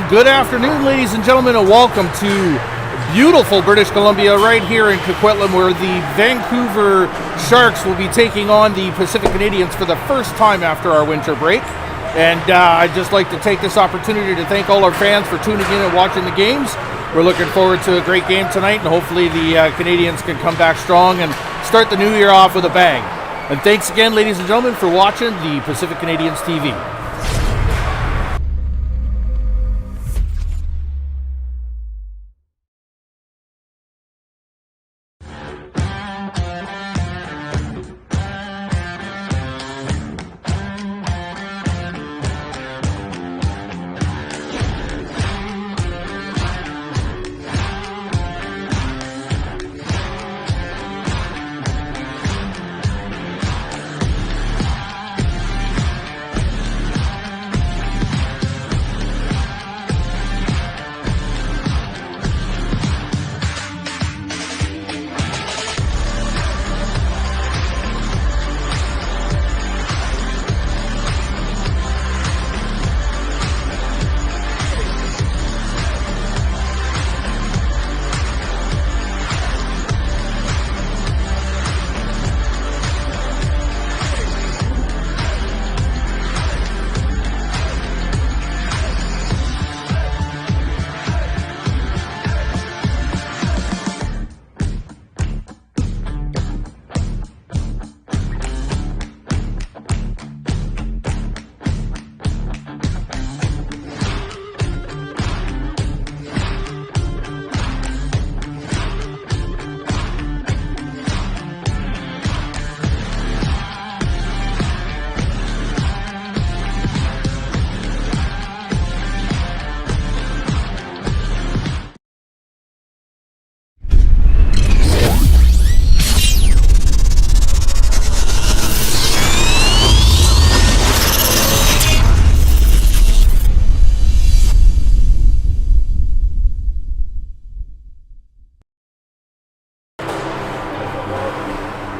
And good afternoon, ladies and gentlemen, and welcome to beautiful British Columbia, right here in Coquitlam, where the Vancouver Sharks will be taking on the Pacific Canadians for the first time after our winter break. And I'd just like to take this opportunity to thank all our fans for tuning in and watching the games. We're looking forward to a great game tonight, and hopefully the Canadians can come back strong and start the new year off with a bang. And thanks again, ladies and gentlemen, for watching the Pacific Canadians TV.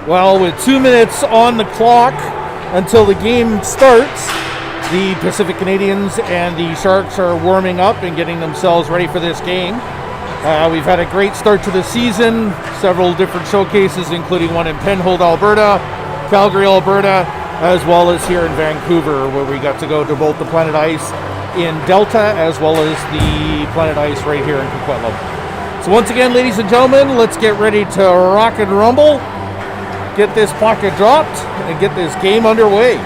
Well, with 2 minutes on the clock until the game starts, the Pacific Canadians and the Sharks are warming up and getting themselves ready for this game. We've had a great start to the season, several different showcases, including one in Penhold, Alberta, Calgary, Alberta, as well as here in Vancouver, where we got to go to both the Planet Ice in Delta as well as the Planet Ice right here in Coquitlam. So once again, ladies and gentlemen, let's get ready to rock and rumble, get this pocket dropped, and get this game underway.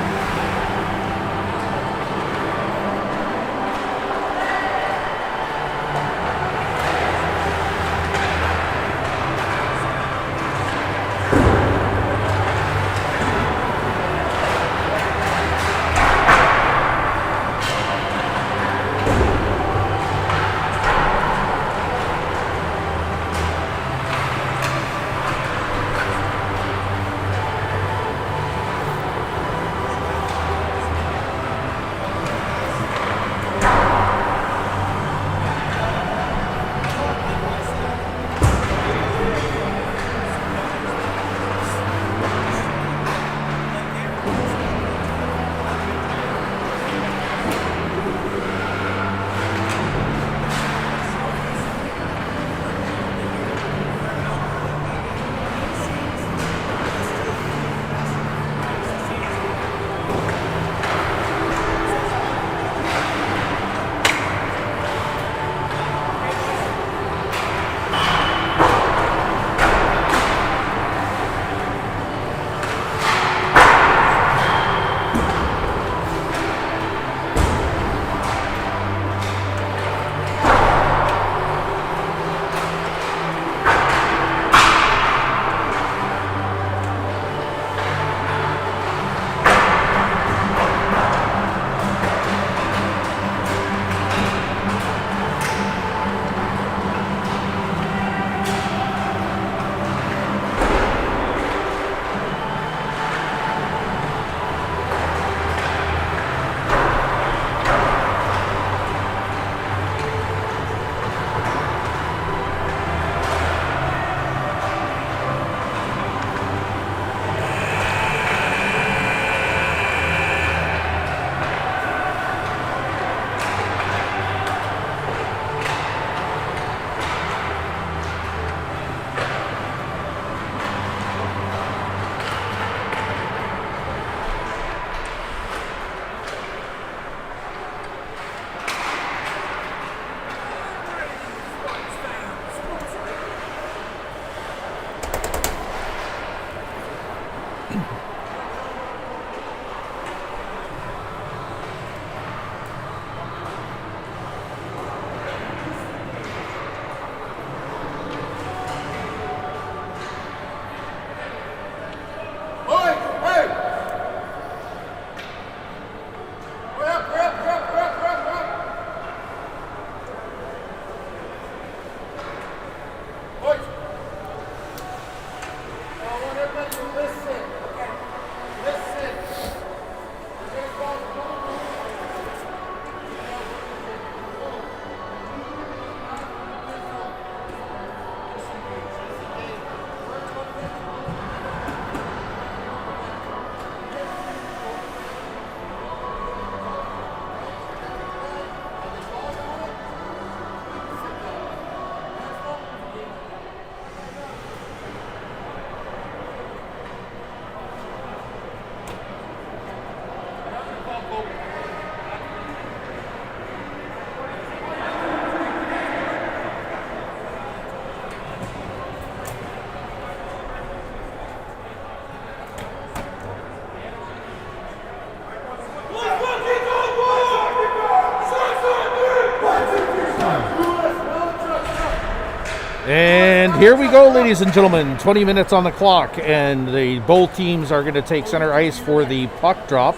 And here we go, ladies and gentlemen. 20 minutes on the clock, and both teams are going to take center ice for the puck drop.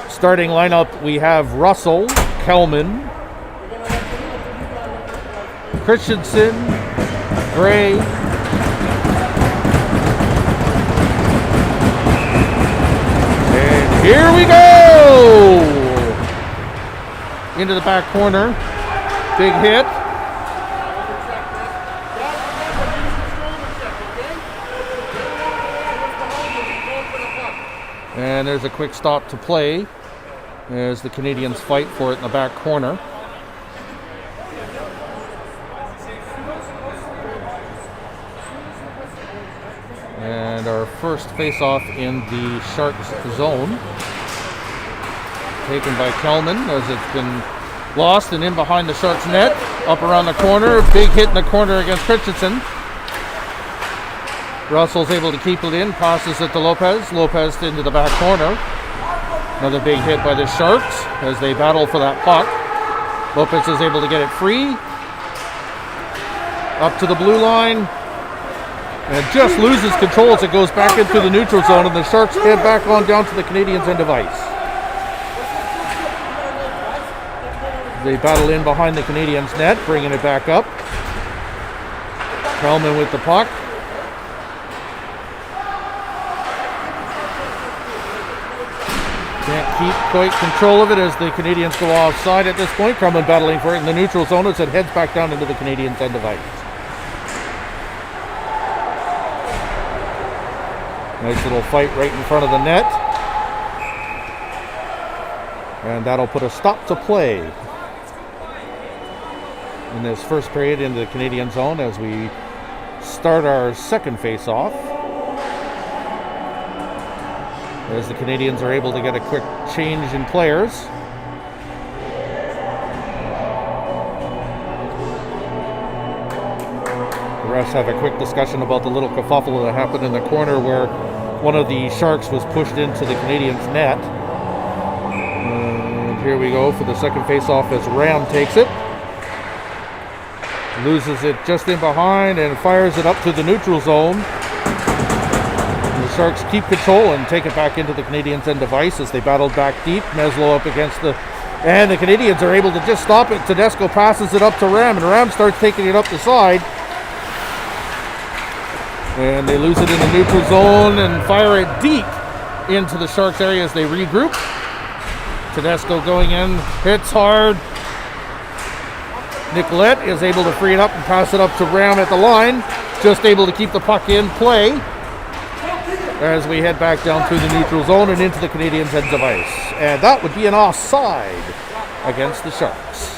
Starting lineup, we have Russell, Kelman, Christensen, Gray, and here we go! Into the back corner. Big hit. And there's a quick stop to play as the Canadians fight for it in the back corner. And our first face-off in the Sharks zone. Taken by Kelman as it's been lost and in behind the Sharks net. Up around the corner. Big hit in the corner against Christensen. Russell's able to keep it in. Passes it to Lopez. Lopez into the back corner. Another big hit by the Sharks as they battle for that puck. Lopez is able to get it free. Up to the blue line. And just loses control as it goes back into the neutral zone, and the Sharks head back on down to the Canadiens' end of ice. They battle in behind the Canadiens' net, bringing it back up. Kelman with the puck. Can't keep quite control of it as the Canadiens go offside at this point. Kelman battling for it in the neutral zone as it heads back down into the Canadiens' end of ice. Nice little fight right in front of the net. And that'll put a stop to play in this first period into the Canadian zone as we start our second face-off. As the Canadians are able to get a quick change in players. The refs have a quick discussion about the little kerfuffle that happened in the corner where one of the Sharks was pushed into the Canadiens' net. And here we go for the second face-off as Ram takes it. Loses it just in behind and fires it up to the neutral zone. And the Sharks keep control and take it back into the Canadiens' end of ice as they battle back deep. Meslow up against and the Canadiens are able to just stop it. Tedesco passes it up to Ram, and Ram starts taking it up the side. And they lose it in the neutral zone and fire it deep into the Sharks area as they regroup. Tedesco going in, hits hard. Nicolette is able to free it up and pass it up to Ram at the line. Just able to keep the puck in play as we head back down through the neutral zone and into the Canadiens' ends of ice. And that would be an offside against the Sharks.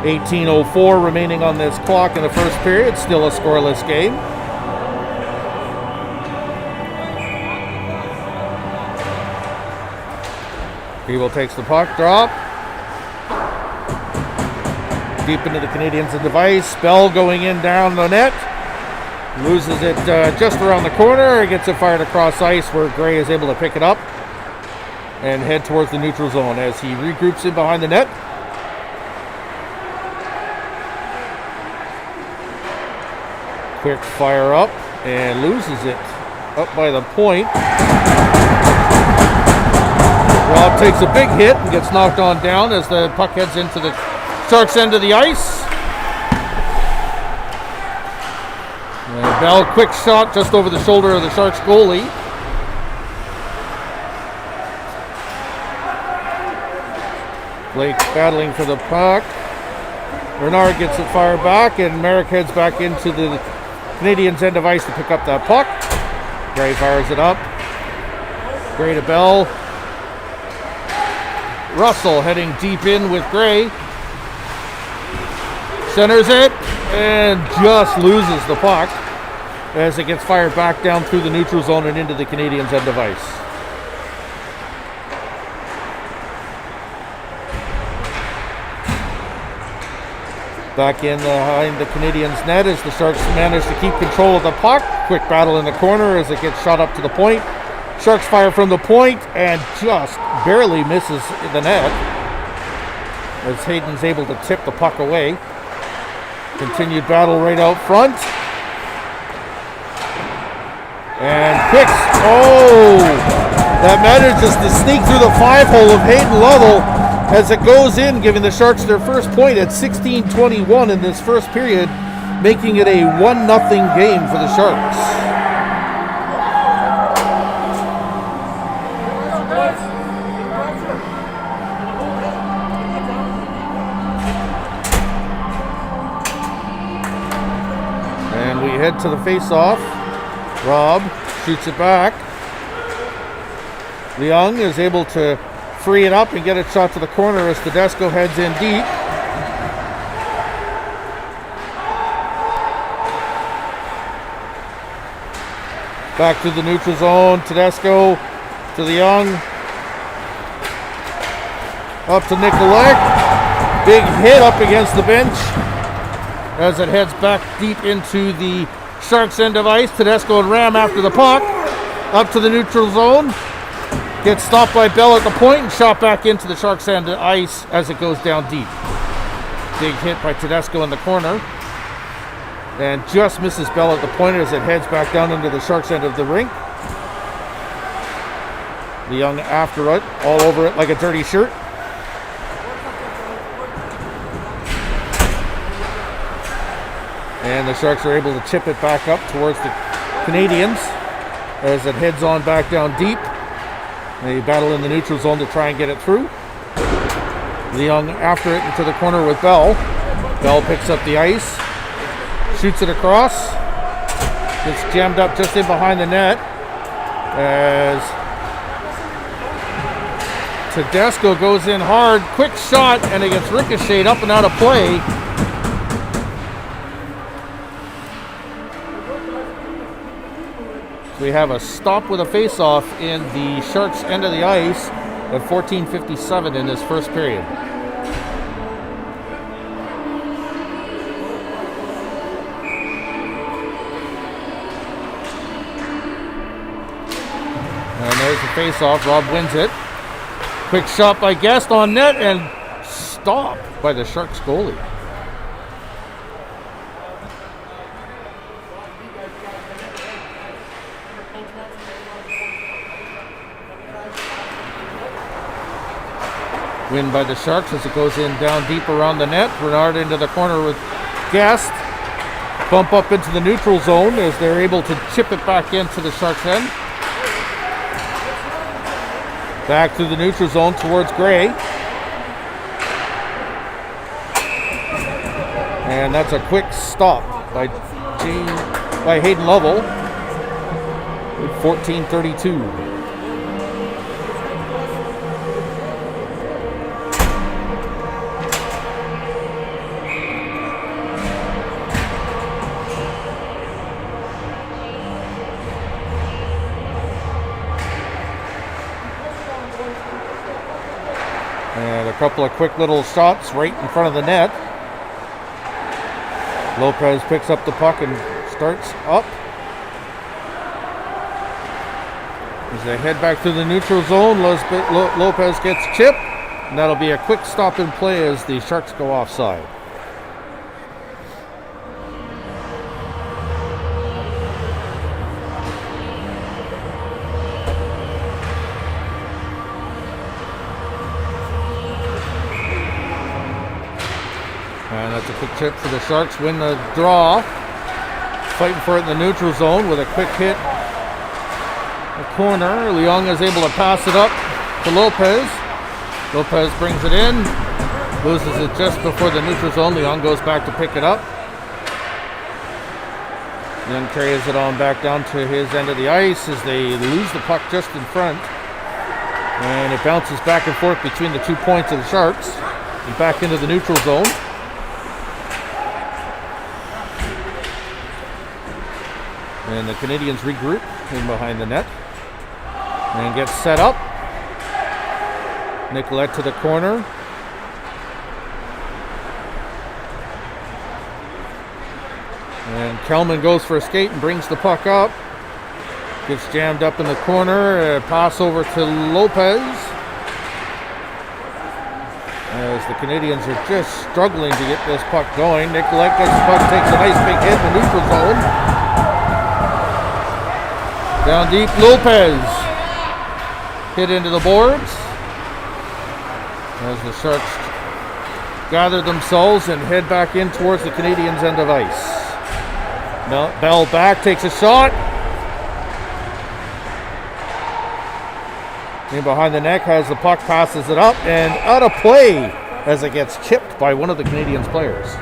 .18:04 remaining on this clock in the first period. Still a scoreless game. Eagle takes the puck, drop. Deep into the Canadiens' end of ice. Bell going in down the net. Loses it just around the corner. Gets it fired across ice where Gray is able to pick it up and head towards the neutral zone as he regroups in behind the net. Quick fire up and loses it up by the point. Rob takes a big hit and gets knocked on down as the puck heads into the Sharks' end of the ice. And Bell, quick shot just over the shoulder of the Sharks goalie. Blake battling for the puck. Bernard gets it fired back, and Merrick heads back into the Canadiens' end of ice to pick up that puck. Gray fires it up. Gray to Bell. Russell heading deep in with Gray. Centers it and just loses the puck as it gets fired back down through the neutral zone and into the Canadiens' end of ice. Back in behind the Canadiens' net as the Sharks manage to keep control of the puck. Quick battle in the corner as it gets shot up to the point. Sharks fire from the point and just barely misses the net. as Hayden's able to tip the puck away. Continued battle right out front. And Quicks, that manages to sneak through the 5-hole of Hayden Lovell as it goes in, giving the Sharks their first point at 16:21 in this first period, making it a 1-0 game for the Sharks. And we head to the face-off. Rob shoots it back. Leung is able to free it up and get it shot to the corner as Tedesco heads in deep. Back to the neutral zone. Tedesco to the Young. Up to Nicolette. Big hit up against the bench as it heads back deep into the Sharks end of ice. Tedesco and Ram after the puck. Up to the neutral zone. Gets stopped by Bell at the point and shot back into the Sharks end of ice as it goes down deep. Big hit by Tedesco in the corner. And just misses Bell at the point as it heads back down into the Sharks end of the rink. The Young after it, all over it like a dirty shirt. And the Sharks are able to chip it back up towards the Canadians as it heads on back down deep. They battle in the neutral zone to try and get it through. Leung after it into the corner with Bell. Bell picks up the ice, shoots it across. Gets jammed up just in behind the net as Tedesco goes in hard. Quick shot, and it gets ricocheted up and out of play. We have a stop with a face-off in the Sharks' end of the ice at 14:57 in this first period. And there's the face-off. Rob wins it. Quick shot by Guest on net and stopped by the Sharks goalie. Win by the Sharks as it goes in down deep around the net. Bernard into the corner with Guest. Bump up into the neutral zone as they're able to chip it back into the Sharks' end. Back to the neutral zone towards Gray. And that's a quick stop by Hayden Lovell with 14:32. And a couple of quick little shots right in front of the net. Lopez picks up the puck and starts up. As they head back to the neutral zone, Lopez gets chipped. And that'll be a quick stop in play as the Sharks go offside. And that's a quick chip for the Sharks. Win the draw. Fighting for it in the neutral zone with a quick hit. The corner. Leung is able to pass it up to Lopez. Lopez brings it in. Loses it just before the neutral zone. Leung goes back to pick it up. Leung carries it on back down to his end of the ice as they lose the puck just in front. And it bounces back and forth between the 2 points of the Sharks. And back into the neutral zone. And the Canadians regroup in behind the net and get set up. Nicolette to the corner. And Kelman goes for a skate and brings the puck up. Gets jammed up in the corner. Pass over to Lopez. as the Canadians are just struggling to get this puck going. Nicolette gets the puck, takes a nice big hit in the neutral zone. Down deep, Lopez hit into the boards as the Sharks gather themselves and head back in towards the Canadians' end of ice. Bell back, takes a shot. In behind the neck, has the puck, passes it up, and out of play as it gets chipped by one of the Canadians' players.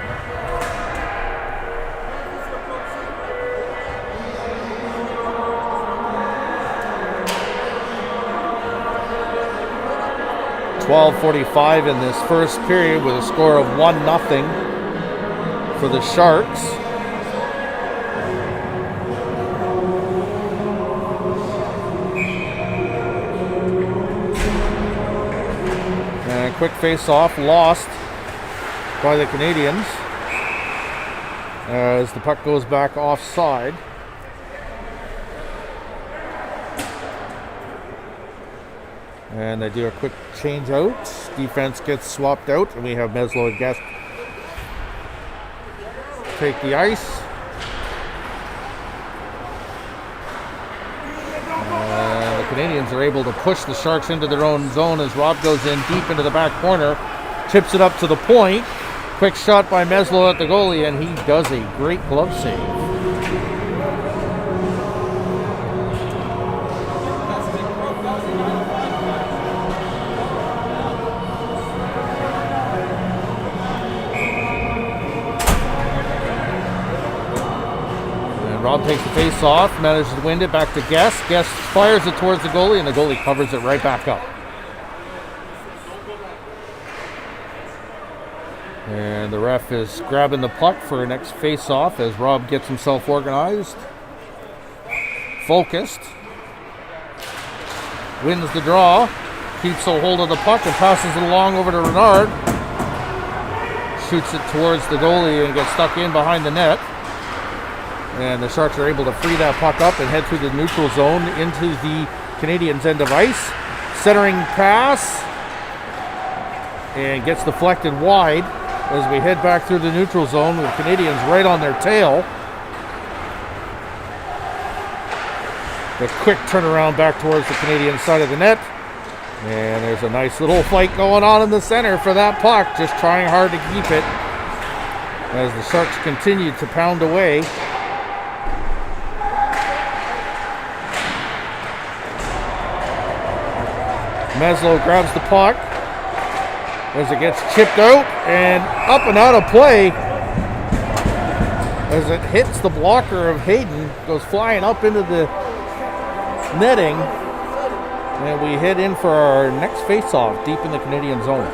.45 in this first period with a score of 1-0 for the Sharks. And a quick face-off lost by the Canadians as the puck goes back offside. And they do a quick change out. Defense gets swapped out, and we have Meslo and Guest take the ice. The Canadians are able to push the Sharks into their own zone as Rob goes in deep into the back corner, chips it up to the point. Quick shot by Meslo at the goalie, and he does a great glove save. Rob takes the face off, manages to win it back to Guest. Guest fires it towards the goalie, and the goalie covers it right back up. And the ref is grabbing the puck for the next face off as Rob gets himself organized, focused, wins the draw, keeps a hold of the puck and passes it along over to Renard. Shoots it towards the goalie and gets stuck in behind the net. And the Sharks are able to free that puck up and head through the neutral zone into the Canadians' end of ice. Centering pass. And gets deflected wide as we head back through the neutral zone with Canadians right on their tail. A quick turnaround back towards the Canadian side of the net. And there's a nice little fight going on in the center for that puck. Just trying hard to keep it as the Sharks continue to pound away. Meslo grabs the puck as it gets chipped out and up and out of play as it hits the blocker of Hayden, goes flying up into the netting, and we head in for our next face-off deep in the Canadian zone.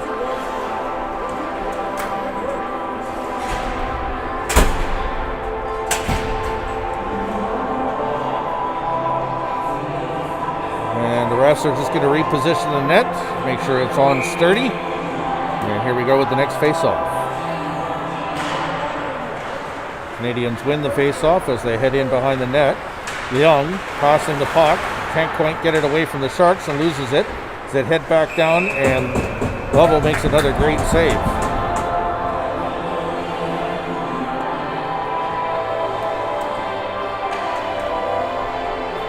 Refs are just going to reposition the net, make sure it's on sturdy. And here we go with the next face-off. Canadians win the face-off as they head in behind the net. Young passing the puck, can't quite get it away from the Sharks and loses it. As they head back down, and Lovell makes another great save.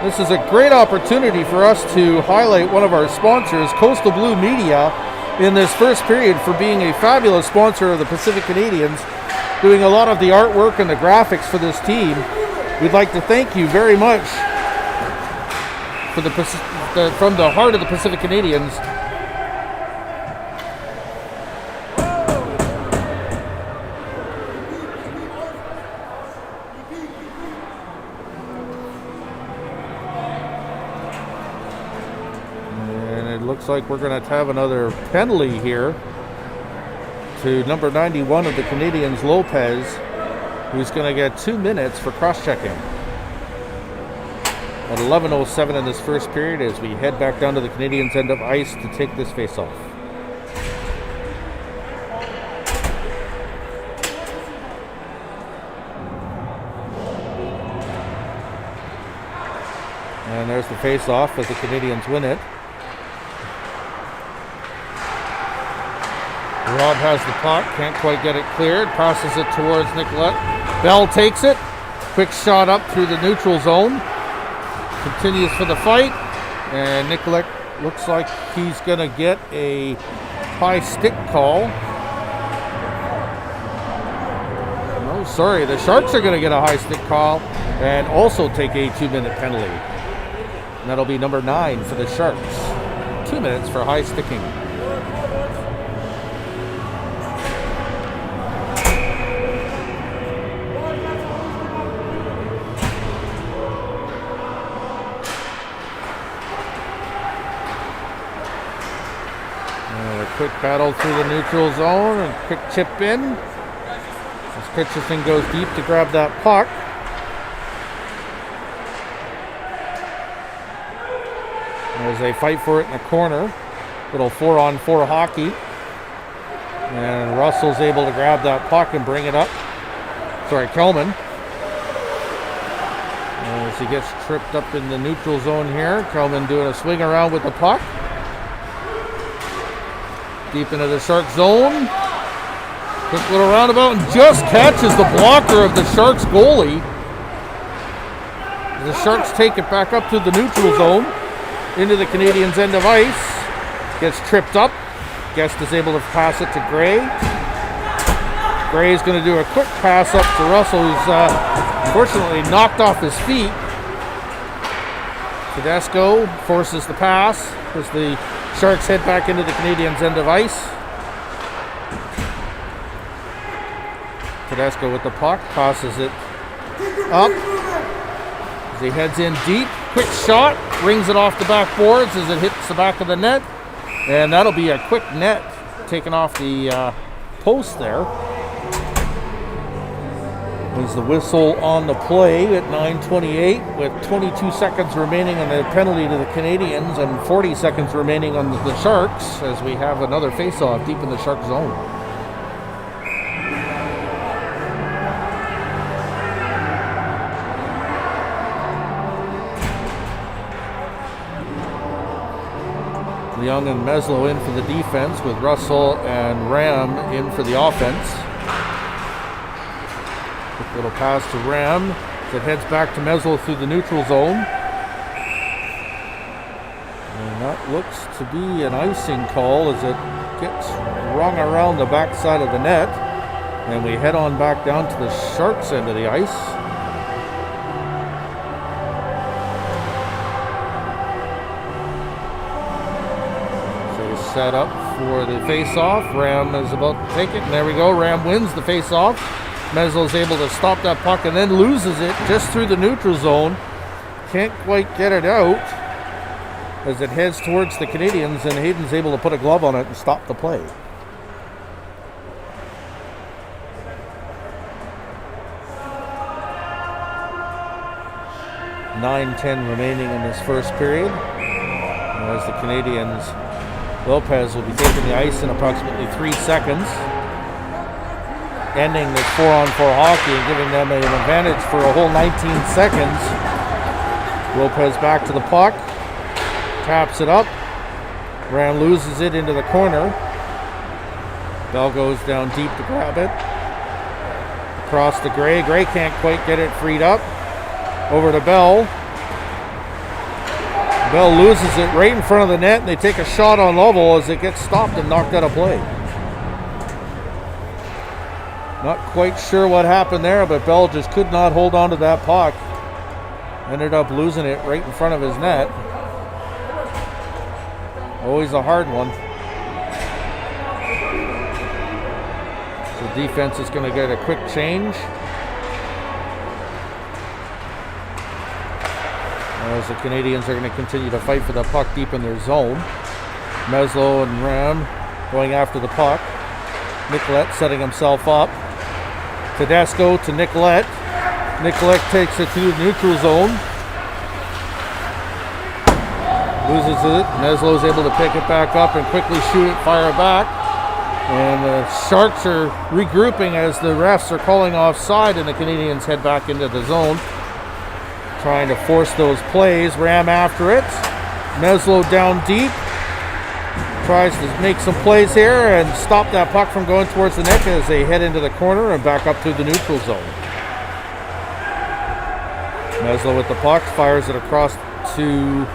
This is a great opportunity for us to highlight one of our sponsors, Coastal Blue Media, in this first period for being a fabulous sponsor of the Pacific Canadians, doing a lot of the artwork and the graphics for this team. We'd like to thank you very much for from the heart of the Pacific Canadians. Looks like we're going to have another penalty here to number 91 of the Canadians, Lopez, who's going to get 2 minutes for cross-checking. At 11:07 in this first period as we head back down to the Canadians' end of ice to take this face-off. And there's the face-off as the Canadians win it. Rob has the puck, can't quite get it cleared, passes it towards Nicolette. Bell takes it, quick shot up through the neutral zone, continues for the fight, and Nicolette looks like he's going to get a high stick call. No, sorry, the Sharks are going to get a high stick call and also take a 2-minute penalty. And that'll be number 9 for the Sharks. 2 minutes for high sticking. Quick battle through the neutral zone and quick chip in. As Christensen goes deep to grab that puck. As they fight for it in the corner. Little 4-on-4 hockey. And Russell's able to grab that puck and bring it up. Sorry, Kelman. As he gets tripped up in the neutral zone here. Kelman doing a swing around with the puck. Deep into the Shark zone. Quick little roundabout and just catches the blocker of the Sharks goalie. The Sharks take it back up to the neutral zone. Into the Canadiens' end of ice. Gets tripped up. Guest is able to pass it to Gray. Gray's going to do a quick pass up to Russell, who's unfortunately knocked off his feet. Tedesco forces the pass as the Sharks head back into the Canadiens' end of ice. Tedesco with the puck, passes it up as he heads in deep. Quick shot, rings it off the back boards as it hits the back of the net. And that'll be a quick net taken off the post there. There's the whistle on the play at 9:28 with 22 seconds remaining on the penalty to the Canadiens and 40 seconds remaining on the Sharks as we have another face-off deep in the Shark zone. Young and Meslow in for the defense with Russell and Ram in for the offense. Quick little pass to Ram that heads back to Meslow through the neutral zone. And that looks to be an icing call as it gets rung around the backside of the net. And we head on back down to the Sharks' end of the ice. Set up for the face-off. Ram is about to take it, and there we go. Ram wins the face-off. Meslow's able to stop that puck and then loses it just through the neutral zone. Can't quite get it out as it heads towards the Canadiens, and Hayden's able to put a glove on it and stop the play. .9:10 remaining in this first period. As the Canadiens, Lopez will be taking the ice in approximately 3 seconds, ending this 4-on-4 hockey and giving them an advantage for a whole 19 seconds. Lopez back to the puck, taps it up. Ram loses it into the corner. Bell goes down deep to grab it. Across to Gray. Gray can't quite get it freed up. Over to Bell. Bell loses it right in front of the net, and they take a shot on level as it gets stopped and knocked out of play. Not quite sure what happened there, but Bell just could not hold on to that puck. Ended up losing it right in front of his net. Always a hard one. So defense is going to get a quick change. As the Canadiens are going to continue to fight for the puck deep in their zone. Meslow and Ram going after the puck. Nicolette setting himself up. Tedesco to Nicolette. Nicolette takes it to the neutral zone. Loses it. Meslow's able to pick it back up and quickly shoot it, fire back. And the Sharks are regrouping as the refs are calling offside, and the Canadiens head back into the zone, trying to force those plays. Ram after it. Meslow down deep. tries to make some plays here and stop that puck from going towards the net as they head into the corner and back up to the neutral zone. Meslo with the puck, fires it across to,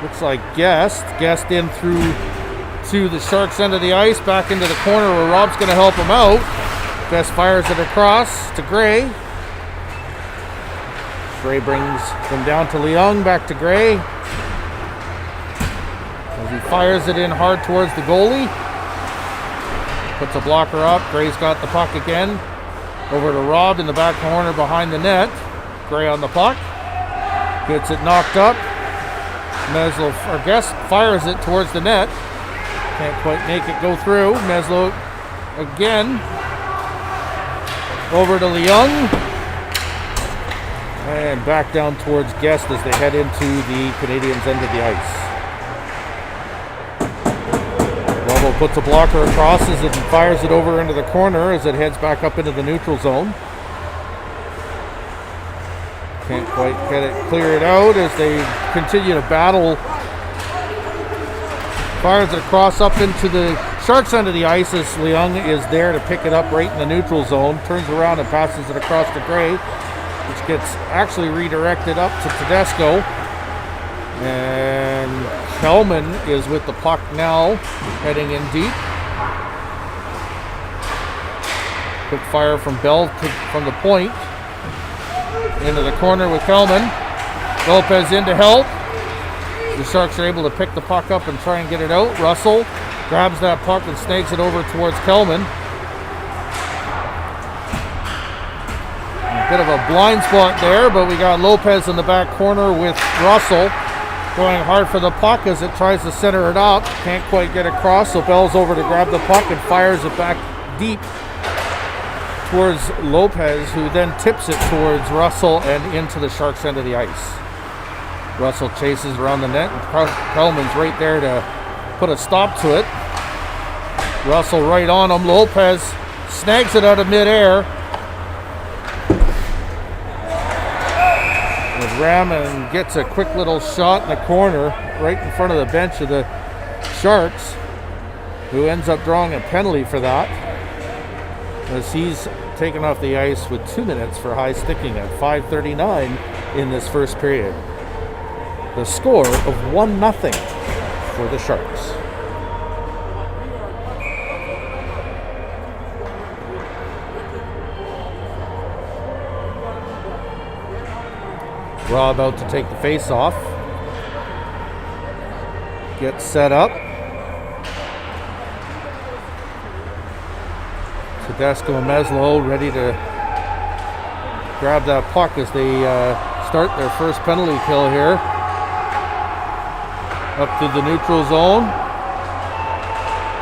looks like Guest. Guest in through to the Sharks' end of the ice, back into the corner where Rob's going to help him out. Guest fires it across to Gray. Gray brings them down to Leung, back to Gray. As he fires it in hard towards the goalie. Puts a blocker up. Gray's got the puck again. Over to Rob in the back corner behind the net. Gray on the puck. Gets it knocked up. Meslo, or Guest, fires it towards the net. Can't quite make it go through. Meslo again. Over to Leung. And back down towards Guest as they head into the Canadiens' end of the ice. Lobo puts a blocker across as it fires it over into the corner as it heads back up into the neutral zone. Can't quite get it cleared out as they continue to battle. Fires it across up into the Sharks' end of the ice as Leung is there to pick it up right in the neutral zone. Turns around and passes it across to Gray, which gets actually redirected up to Tedesco. And Kelman is with the puck now, heading in deep. Quick fire from Bell from the point. Into the corner with Kelman. Lopez in to help. The Sharks are able to pick the puck up and try and get it out. Russell grabs that puck and snags it over towards Kelman. A bit of a blind spot there, but we got Lopez in the back corner with Russell going hard for the puck as it tries to center it up. Can't quite get across, so Bell's over to grab the puck and fires it back deep towards Lopez, who then tips it towards Russell and into the Sharks' end of the ice. Russell chases around the net, and Kelman's right there to put a stop to it. Russell right on him. Lopez snags it out of midair. As Raman gets a quick little shot in the corner right in front of the bench of the Sharks, who ends up drawing a penalty for that, as he's taken off the ice with 2 minutes for high sticking at 5:39 in this first period. The score of 1-0 for the Sharks. Rob out to take the face off. Gets set up. Tedesco and Meslo ready to grab that puck as they start their first penalty kill here. Up to the neutral zone.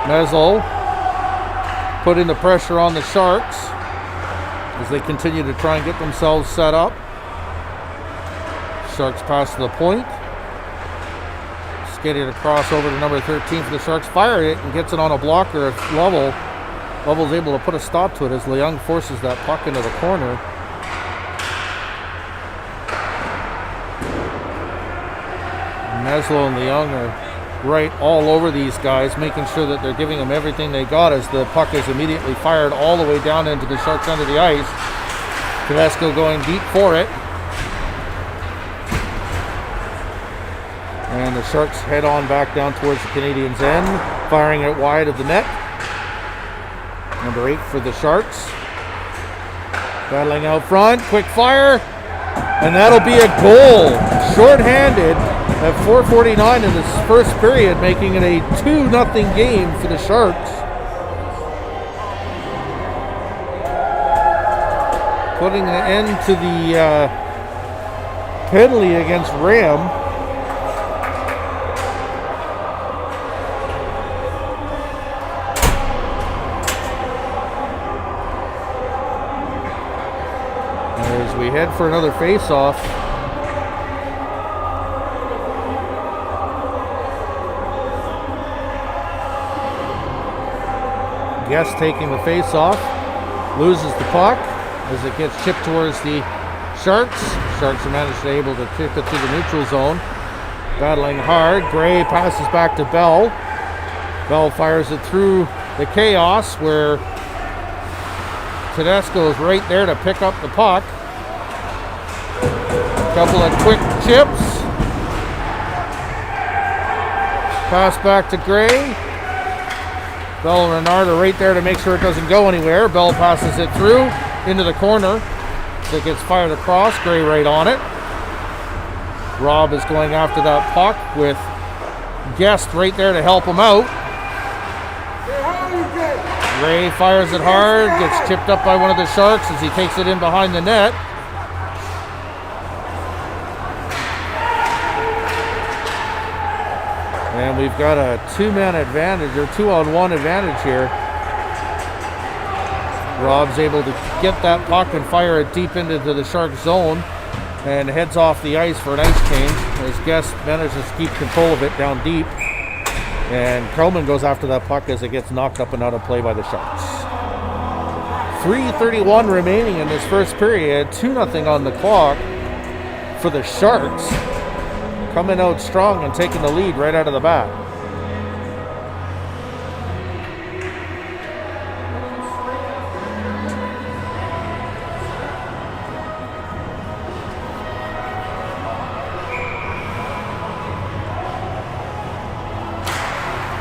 Meslo putting the pressure on the Sharks as they continue to try and get themselves set up. Sharks pass to the point. Skid it across over to number 13 for the Sharks. Fire it and gets it on a blocker at Lovell. Lovell's able to put a stop to it as Leung forces that puck into the corner. Meslo and Leung are right all over these guys, making sure that they're giving them everything they got as the puck is immediately fired all the way down into the Sharks' end of the ice. Tedesco going deep for it. And the Sharks head on back down towards the Canadiens' end, firing it wide of the net. Number 8 for the Sharks. Battling out front, quick fire, and that'll be a goal. Short-handed at 4:49 in this first period, making it a 2-0 game for the Sharks. Putting an end to the penalty against Ram. As we head for another face-off. Guest taking the face-off, loses the puck as it gets chipped towards the Sharks. Sharks are able to chip it to the neutral zone. Battling hard. Gray passes back to Bell. Bell fires it through the chaos where Tedesco is right there to pick up the puck. Couple of quick chips. Pass back to Gray. Bell and Renard are right there to make sure it doesn't go anywhere. Bell passes it through into the corner. It gets fired across. Gray right on it. Rob is going after that puck with Guest right there to help him out. Gray fires it hard. Gets chipped up by one of the Sharks as he takes it in behind the net. And we've got a two-man advantage, or 2-on-1 advantage here. Rob's able to get that puck and fire it deep into the Shark zone and heads off the ice for an ice change as Guest manages to keep control of it down deep. And Krellman goes after that puck as it gets knocked up and out of play by the Sharks. 3:31 remaining in this first period, 2-0 on the clock for the Sharks. Coming out strong and taking the lead right out of the bat.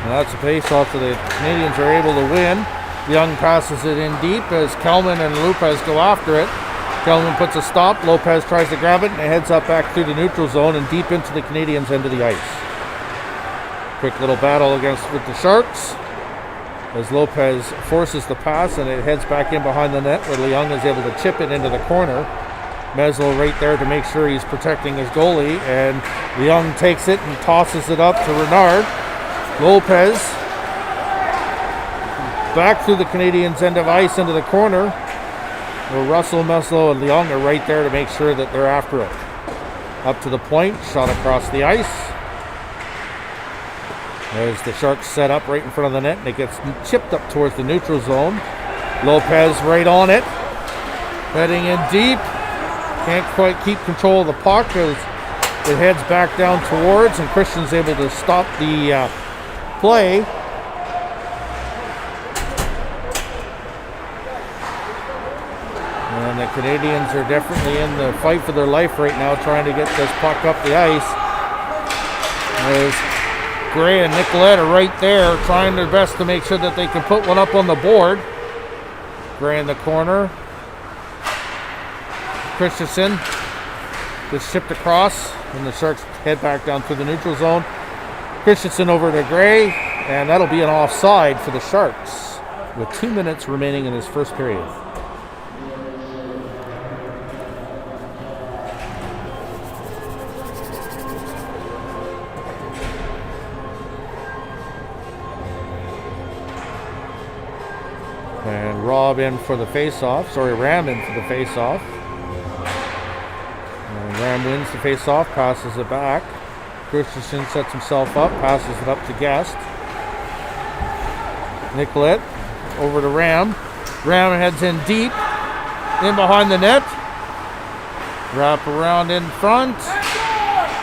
And that's a face-off so the Canadians are able to win. Young passes it in deep as Kelman and Lopez go after it. Kelman puts a stop. Lopez tries to grab it and it heads up back through the neutral zone and deep into the Canadians' end of the ice. Quick little battle with the Sharks as Lopez forces the pass and it heads back in behind the net where Leung is able to chip it into the corner. Meslo right there to make sure he's protecting his goalie, and Leung takes it and tosses it up to Renard. Lopez back through the Canadians' end of ice into the corner. Well, Russell, Meslo, and Leung are right there to make sure that they're after it. Up to the point, shot across the ice. As the Sharks set up right in front of the net, and it gets chipped up towards the neutral zone. Lopez right on it. Heading in deep. Can't quite keep control of the puck as it heads back down towards, and Christian's able to stop the play. And the Canadians are definitely in the fight for their life right now, trying to get this puck up the ice. As Gray and Nicolette are right there, trying their best to make sure that they can put one up on the board. Gray in the corner. Christensen gets shipped across, and the Sharks head back down through the neutral zone. Christensen over to Gray, and that'll be an offside for the Sharks with 2 minutes remaining in this first period. And Rob in for the face-off. Ram in for the face-off. And Ram wins the face-off, passes it back. Christensen sets himself up, passes it up to Guest. Nicolette over to Ram. Ram heads in deep, in behind the net. Wrap around in front.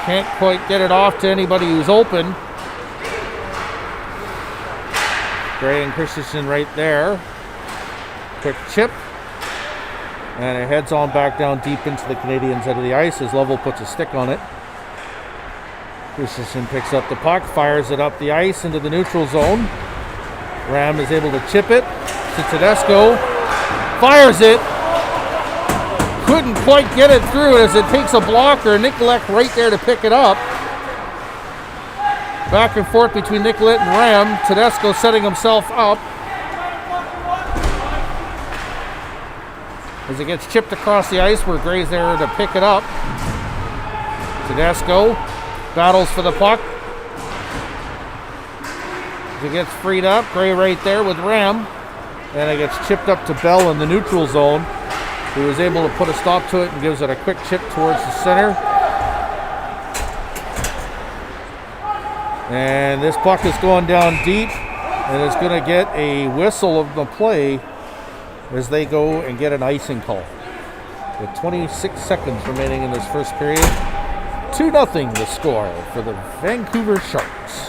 Can't quite get it off to anybody who's open. Gray and Christensen right there. Quick chip. And it heads on back down deep into the Canadians' end of the ice as Lovell puts a stick on it. Christensen picks up the puck, fires it up the ice into the neutral zone. Ram is able to chip it to Tedesco. Fires it. Couldn't quite get it through as it takes a blocker. Nicolette right there to pick it up. Back and forth between Nicolette and Ram. Tedesco setting himself up. As it gets chipped across the ice where Gray's there to pick it up. Tedesco battles for the puck. As it gets freed up, Gray right there with Ram. And it gets chipped up to Bell in the neutral zone, who is able to put a stop to it and gives it a quick chip towards the center. And this puck is going down deep, and it's going to get a whistle of the play as they go and get an icing call. With 26 seconds remaining in this first period, 2-0 the score for the Vancouver Sharks.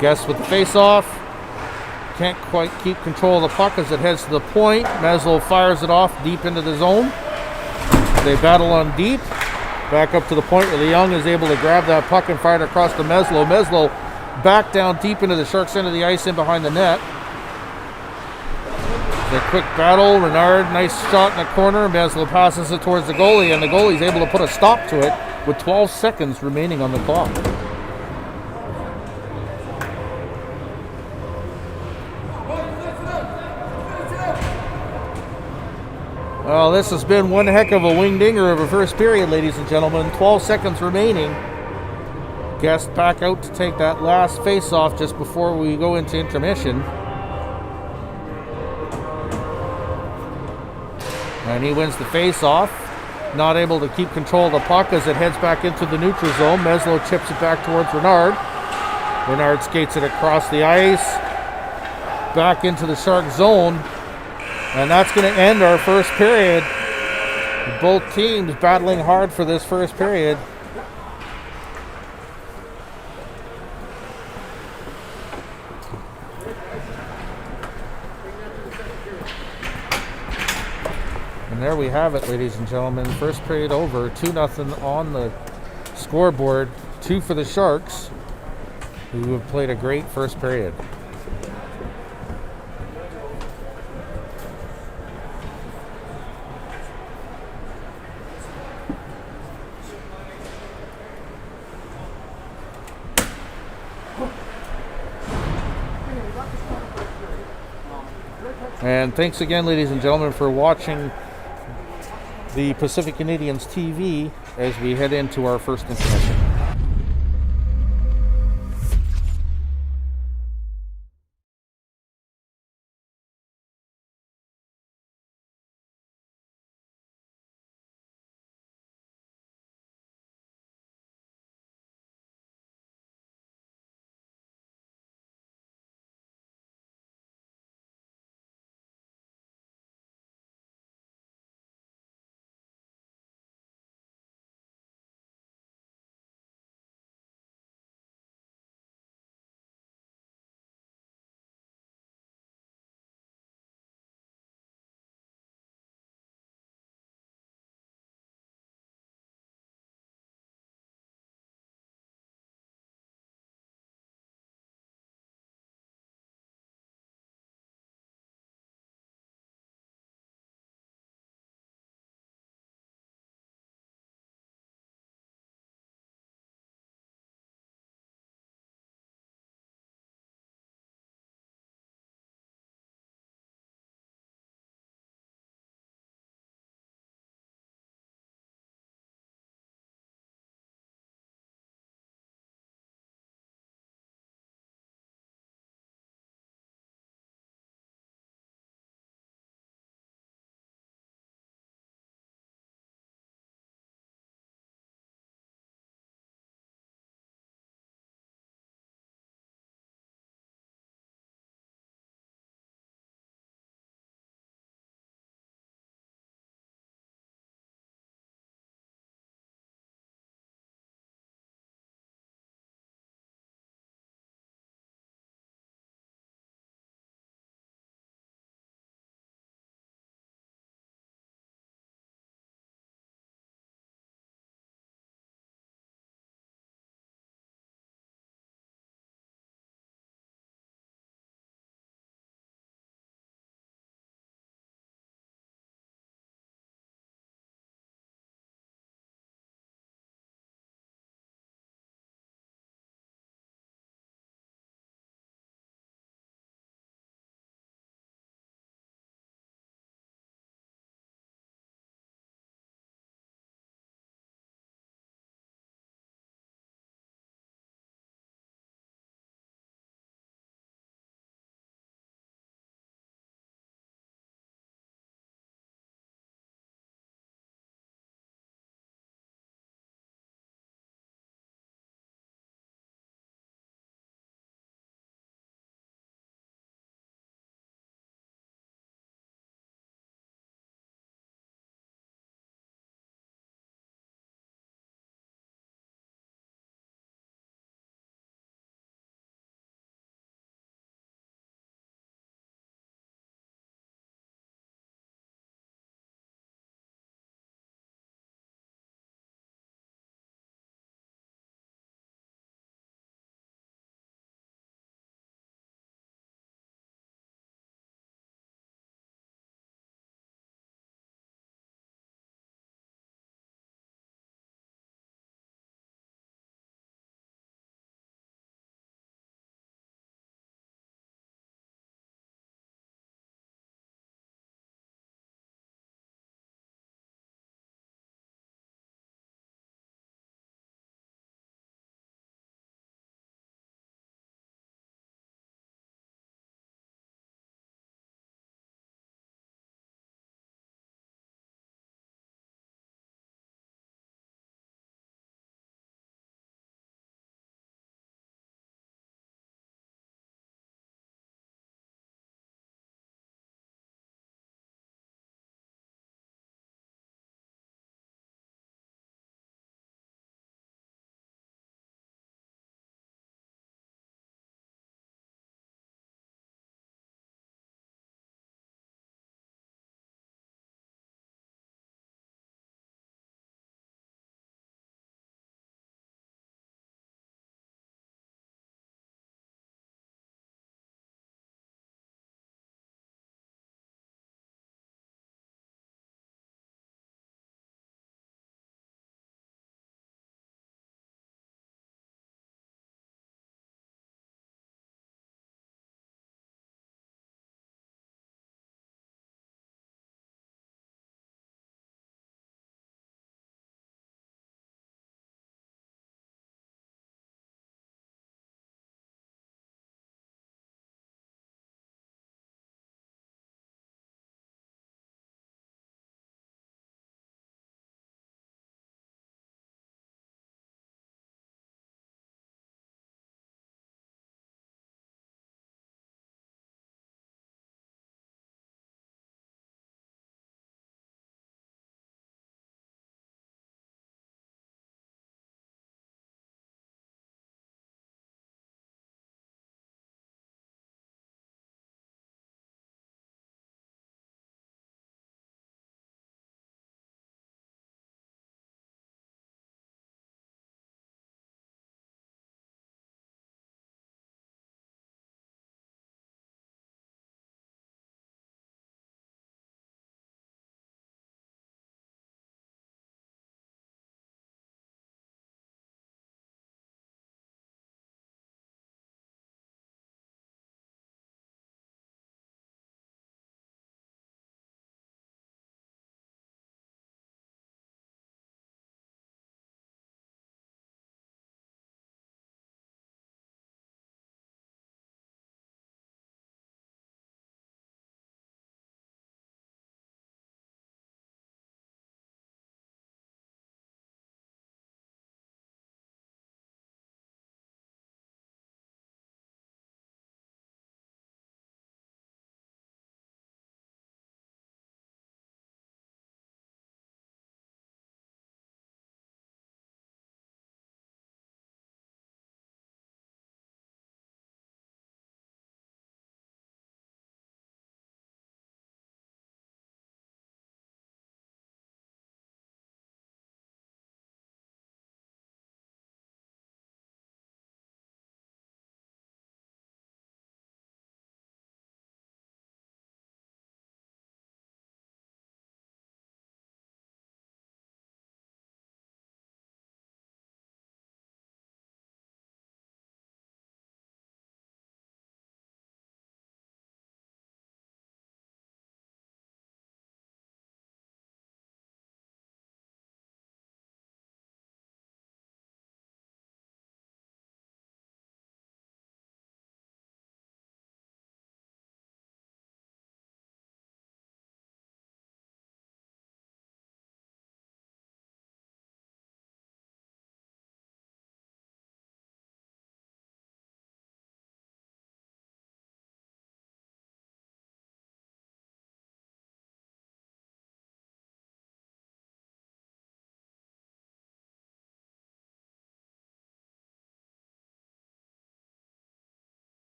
Guess with the face-off. Can't quite keep control of the puck as it heads to the point. Meslo fires it off deep into the zone. They battle on deep. Back up to the point where the Young is able to grab that puck and fire it across to Meslo. Meslo back down deep into the Sharks' end of the ice in behind the net. The quick battle. Renard, nice shot in the corner. Meslo passes it towards the goalie, and the goalie's able to put a stop to it with 12 seconds remaining on the clock. Well, this has been one heck of a wing-dinger of a first period, ladies and gentlemen. 12 seconds remaining. Guest back out to take that last face-off just before we go into intermission. And he wins the face-off. Not able to keep control of the puck as it heads back into the neutral zone. Meslo chips it back towards Renard. Renard skates it across the ice. Back into the Shark zone. And that's going to end our first period. Both teams battling hard for this first period. And there we have it, ladies and gentlemen. First period over. 2-0 on the scoreboard. 2 for the Sharks, who have played a great first period. And thanks again, ladies and gentlemen, for watching the Pacific Canadians TV as we head into our first intermission.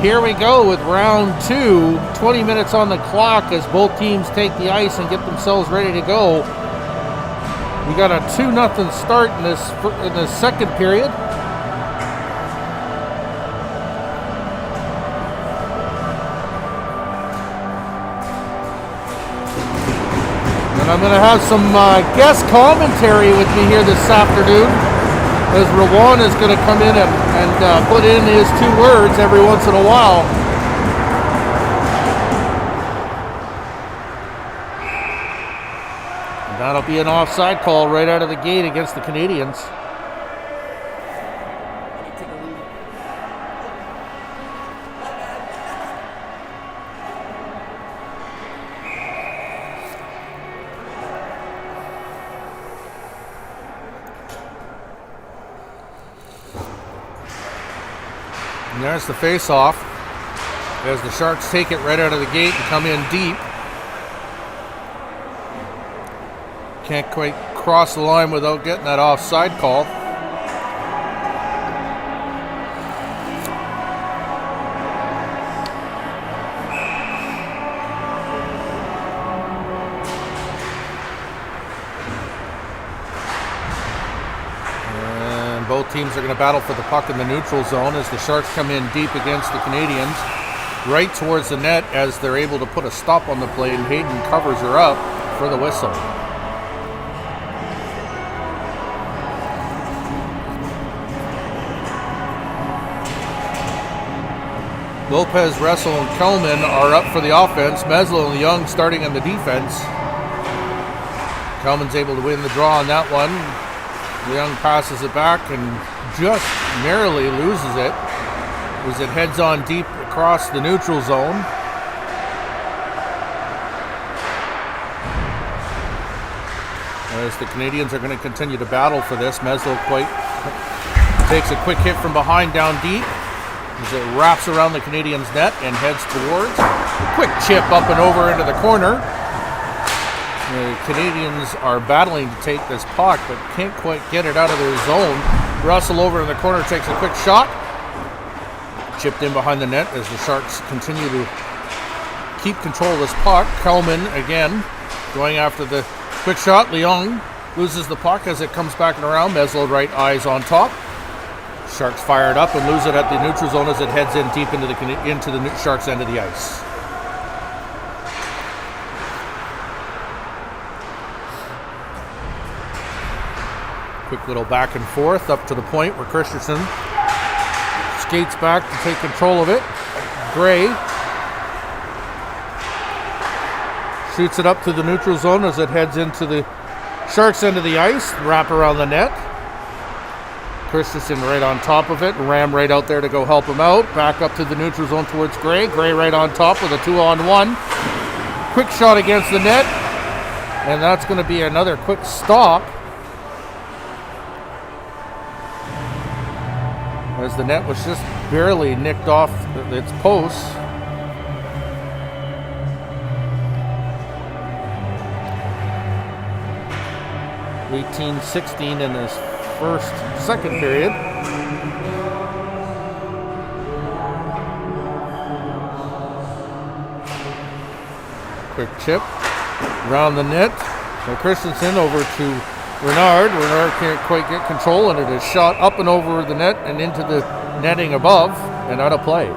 Here we go with round 2. 20 minutes on the clock as both teams take the ice and get themselves ready to go. We got a 2-0 start in the second period. And I'm going to have some guest commentary with me here this afternoon, as Rowan is going to come in and put in his 2 words every once in a while. And that'll be an offside call right out of the gate against the Canadians. And there's the face-off as the Sharks take it right out of the gate and come in deep. Can't quite cross the line without getting that offside call. Both teams are going to battle for the puck in the neutral zone as the Sharks come in deep against the Canadians, right towards the net as they're able to put a stop on the play, and Hayden covers her up for the whistle. Lopez, Russell, and Kelman are up for the offense. Meslo and Young starting on the defense. Kelman's able to win the draw on that one. Young passes it back and just narrowly loses it as it heads on deep across the neutral zone. As the Canadians are going to continue to battle for this, Meslo takes a quick hit from behind down deep as it wraps around the Canadians' net and heads towards a quick chip up and over into the corner. The Canadians are battling to take this puck, but can't quite get it out of their zone. Russell over in the corner takes a quick shot. Chipped in behind the net as the Sharks continue to keep control of this puck. Kelman again going after the quick shot. Leung loses the puck as it comes back and around. Meslo right eyes on top. Sharks fire it up and lose it at the neutral zone as it heads in deep into the Sharks end of the ice. Quick little back and forth up to the point where Christensen skates back to take control of it. Gray shoots it up to the neutral zone as it heads into the Sharks end of the ice, wrap around the net. Christensen right on top of it, Ram right out there to go help him out. Back up to the neutral zone towards Gray. Gray right on top with a 2-on-1. Quick shot against the net, and that's going to be another quick stop, as the net was just barely nicked off its posts. (18-16) in this second period. Quick chip around the net by Christensen over to Renard. Renard can't quite get control, and it is shot up and over the net and into the netting above and out of play.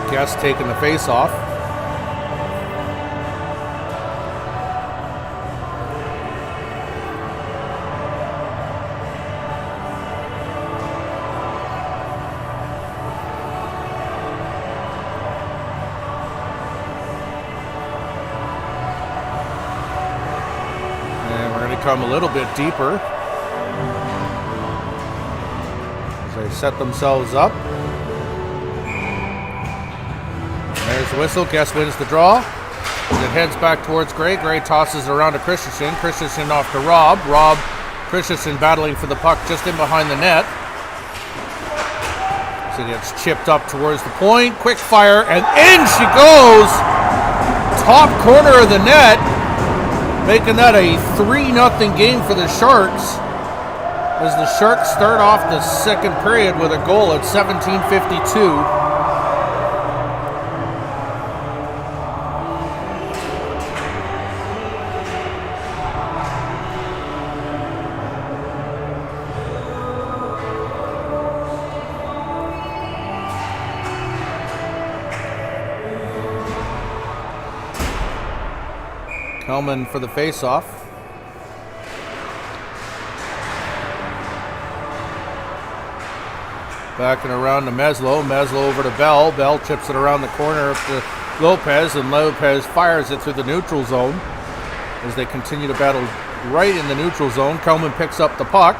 Guest taking the face off. And we're going to come a little bit deeper as they set themselves up. There's the whistle. Guest wins the draw. It heads back towards Gray. Gray tosses it around to Christensen. Christensen off to Rob. Rob, Christensen battling for the puck just in behind the net. So it gets chipped up towards the point. Quick fire, and in she goes! Top corner of the net, making that a 3-0 game for the Sharks. As the Sharks start off the second period with a goal at 17:52. Hellman for the face-off. Backing around to Meslow. Meslow over to Bell. Bell chips it around the corner up to Lopez, and Lopez fires it through the neutral zone as they continue to battle right in the neutral zone. Kellman picks up the puck,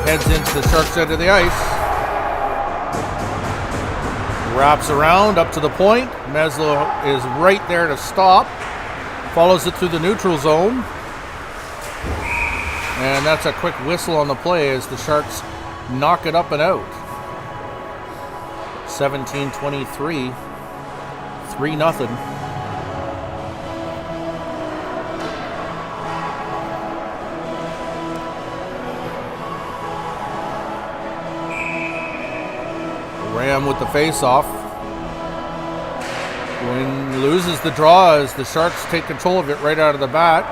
heads into the Sharks' end of the ice. Wraps around up to the point. Meslow is right there to stop. Follows it through the neutral zone. And that's a quick whistle on the play as the Sharks knock it up and out. 17-23. 3-0. Ram with the face-off. Wayne loses the draw as the Sharks take control of it right out of the bat.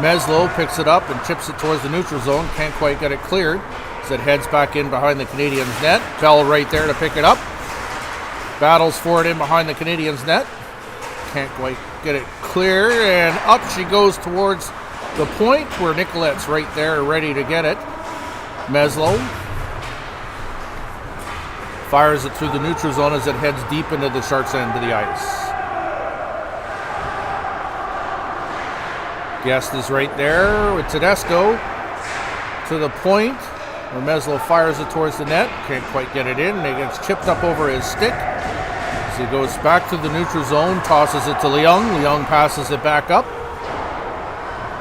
Meslow picks it up and chips it towards the neutral zone. Can't quite get it cleared as it heads back in behind the Canadiens' net. Bell right there to pick it up. Battles for it in behind the Canadiens' net. Can't quite get it clear, and up she goes towards the point where Nicolette's right there ready to get it. Meslow fires it through the neutral zone as it heads deep into the Sharks' end of the ice. Guest is right there with Tedesco to the point where Meslow fires it towards the net. Can't quite get it in. It gets chipped up over his stick. So he goes back to the neutral zone, tosses it to Leung. Leung passes it back up.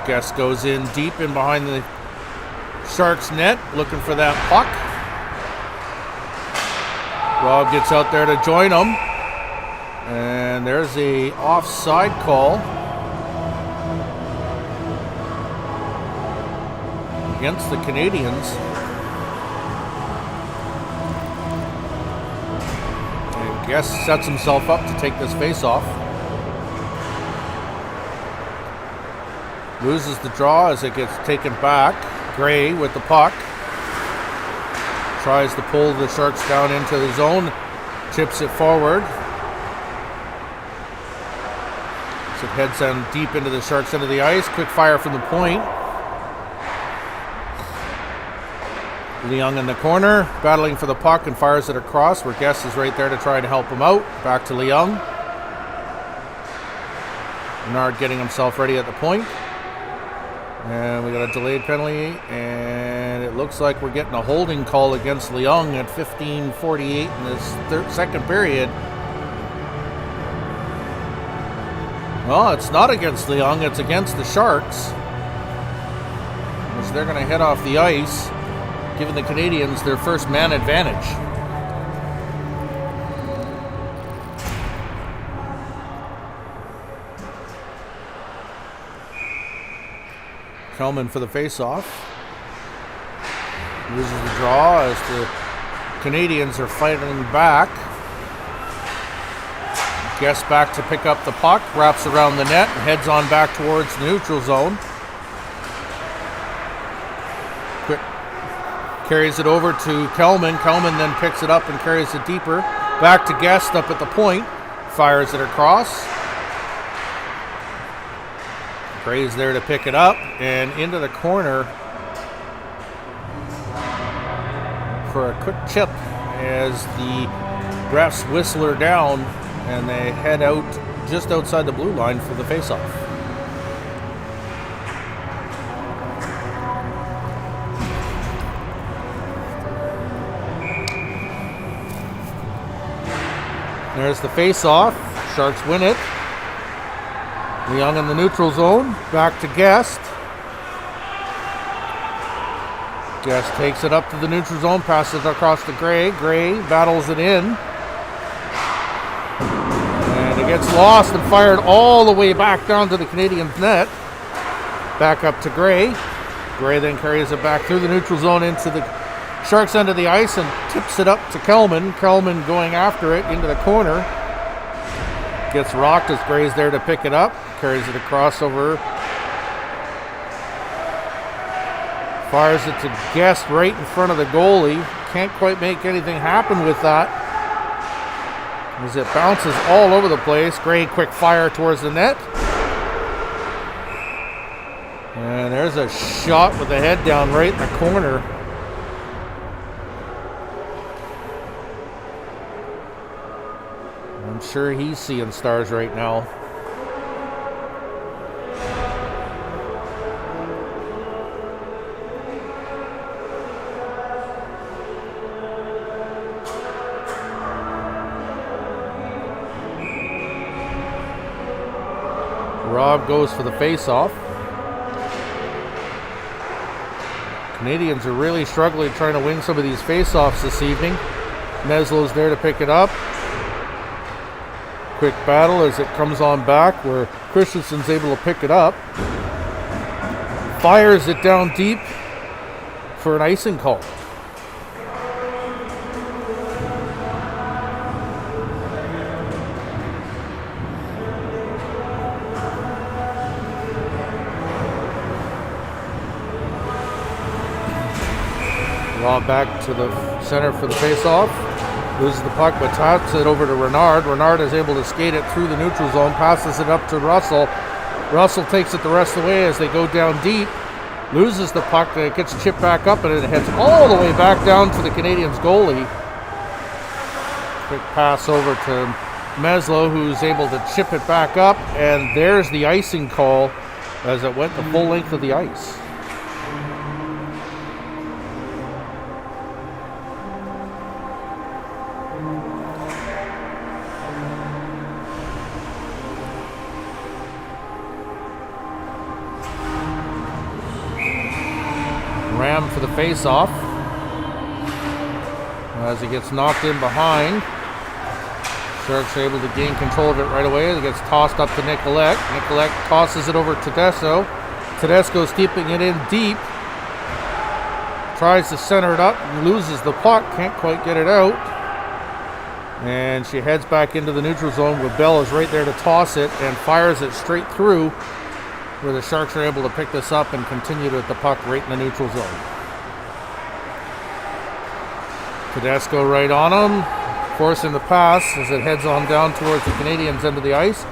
Guest goes in deep in behind the Sharks' net, looking for that puck. Rob gets out there to join him. And there's a offside call against the Canadiens. And Guest sets himself up to take this face-off. Loses the draw as it gets taken back. Gray with the puck. Tries to pull the Sharks down into the zone. Chips it forward. So it heads down deep into the Sharks' end of the ice. Quick fire from the point. Leung in the corner, battling for the puck and fires it across where Guest is right there to try to help him out. Back to Leung. Bernard getting himself ready at the point. And we got a delayed penalty, and it looks like we're getting a holding call against Leung at 15:48 in this second period. Well, it's not against Leung, it's against the Sharks, as they're going to head off the ice, giving the Canadiens their first man advantage. Kellman for the face-off. Loses the draw as the Canadiens are fighting back. Guest back to pick up the puck, wraps around the net, and heads on back towards the neutral zone. Quick carries it over to Kellman. Kellman then picks it up and carries it deeper. Back to Guest up at the point. Fires it across. Gray's there to pick it up and into the corner for a quick chip as the refs whistle her down and they head out just outside the blue line for the faceoff. There's the faceoff. Sharks win it. Young in the neutral zone. Back to Guest. Guest takes it up to the neutral zone. Passes it across to Gray. Gray battles it in. And it gets lost and fired all the way back down to the Canadiens' net. Back up to Gray. Gray then carries it back through the neutral zone into the Sharks' end of the ice and tips it up to Kelman. Kelman going after it into the corner. Gets rocked as Gray's there to pick it up. Carries it across over. Fires it to Guest right in front of the goalie. Can't quite make anything happen with that, as it bounces all over the place. Gray quick fire towards the net. And there's a shot with the head down right in the corner. I'm sure he's seeing stars right now. Rob goes for the face-off. Canadians are really struggling trying to win some of these face-offs this evening. Meslow's there to pick it up. Quick battle as it comes on back where Christensen's able to pick it up. Fires it down deep for an icing call. Rob back to the center for the face-off. Loses the puck, but taps it over to Renard. Renard is able to skate it through the neutral zone, passes it up to Russell. Russell takes it the rest of the way as they go down deep. Loses the puck, it gets chipped back up, and it heads all the way back down to the Canadiens' goalie. Quick pass over to Meslow, who's able to chip it back up, and there's the icing call as it went the full length of the ice. Ram for the face-off as he gets knocked in behind. Sharks are able to gain control of it right away. It gets tossed up to Nicolette. Nicolette tosses it over to Tedesco. Tedesco's keeping it in deep. Tries to center it up and loses the puck. Can't quite get it out. And she heads back into the neutral zone where Bell is right there to toss it and fires it straight through, where the Sharks are able to pick this up and continue with the puck right in the neutral zone. Tedesco right on him, forcing the pass as it heads on down towards the Canadiens' end of the ice,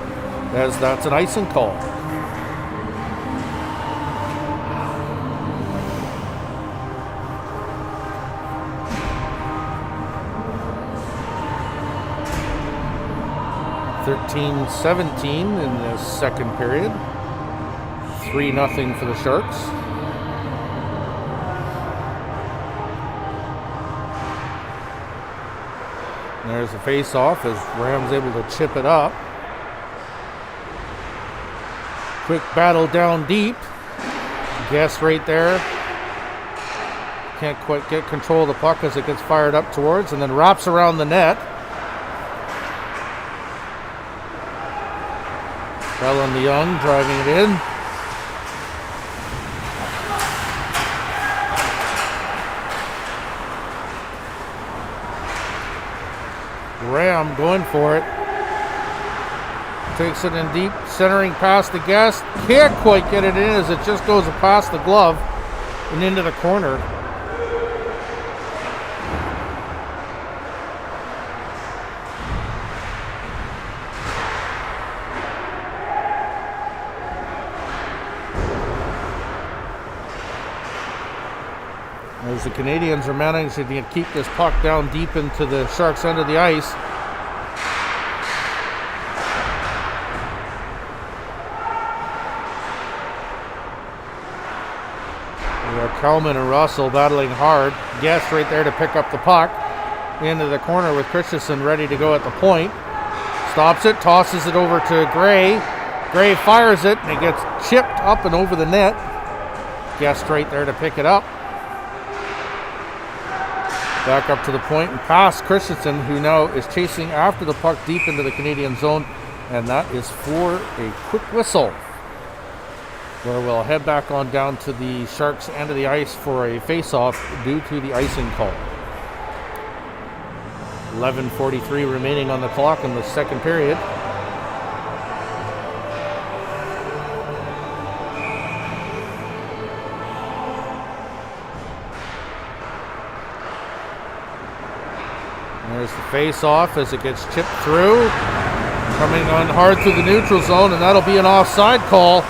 as that's an icing call. (13-17) in the second period. 3-0 for the Sharks. There's a face-off as Ram's able to chip it up. Quick battle down deep. Guess right there. Can't quite get control of the puck as it gets fired up towards and then wraps around the net. Bell and the Young driving it in. Ram going for it. Takes it in deep, centering past the Guest. Can't quite get it in as it just goes past the glove and into the corner. As the Canadiens are managing to keep this puck down deep into the Sharks' end of the ice. We have Kelman and Russell battling hard. Guest right there to pick up the puck. Into the corner with Christensen ready to go at the point. Stops it, tosses it over to Gray. Gray fires it, and it gets chipped up and over the net. Guest right there to pick it up. Back up to the point and past Christensen, who now is chasing after the puck deep into the Canadian zone. And that is for a quick whistle, where we'll head back on down to the Sharks' end of the ice for a face-off due to the icing call. 11:43 remaining on the clock in the second period. There's the face-off as it gets chipped through. Coming on hard through the neutral zone, and that'll be an offside call.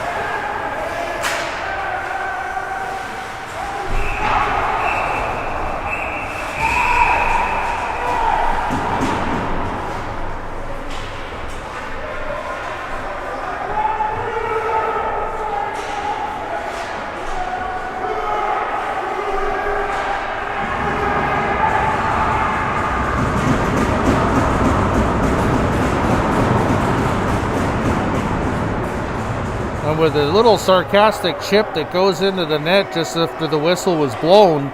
With a little sarcastic chip that goes into the net just after the whistle was blown.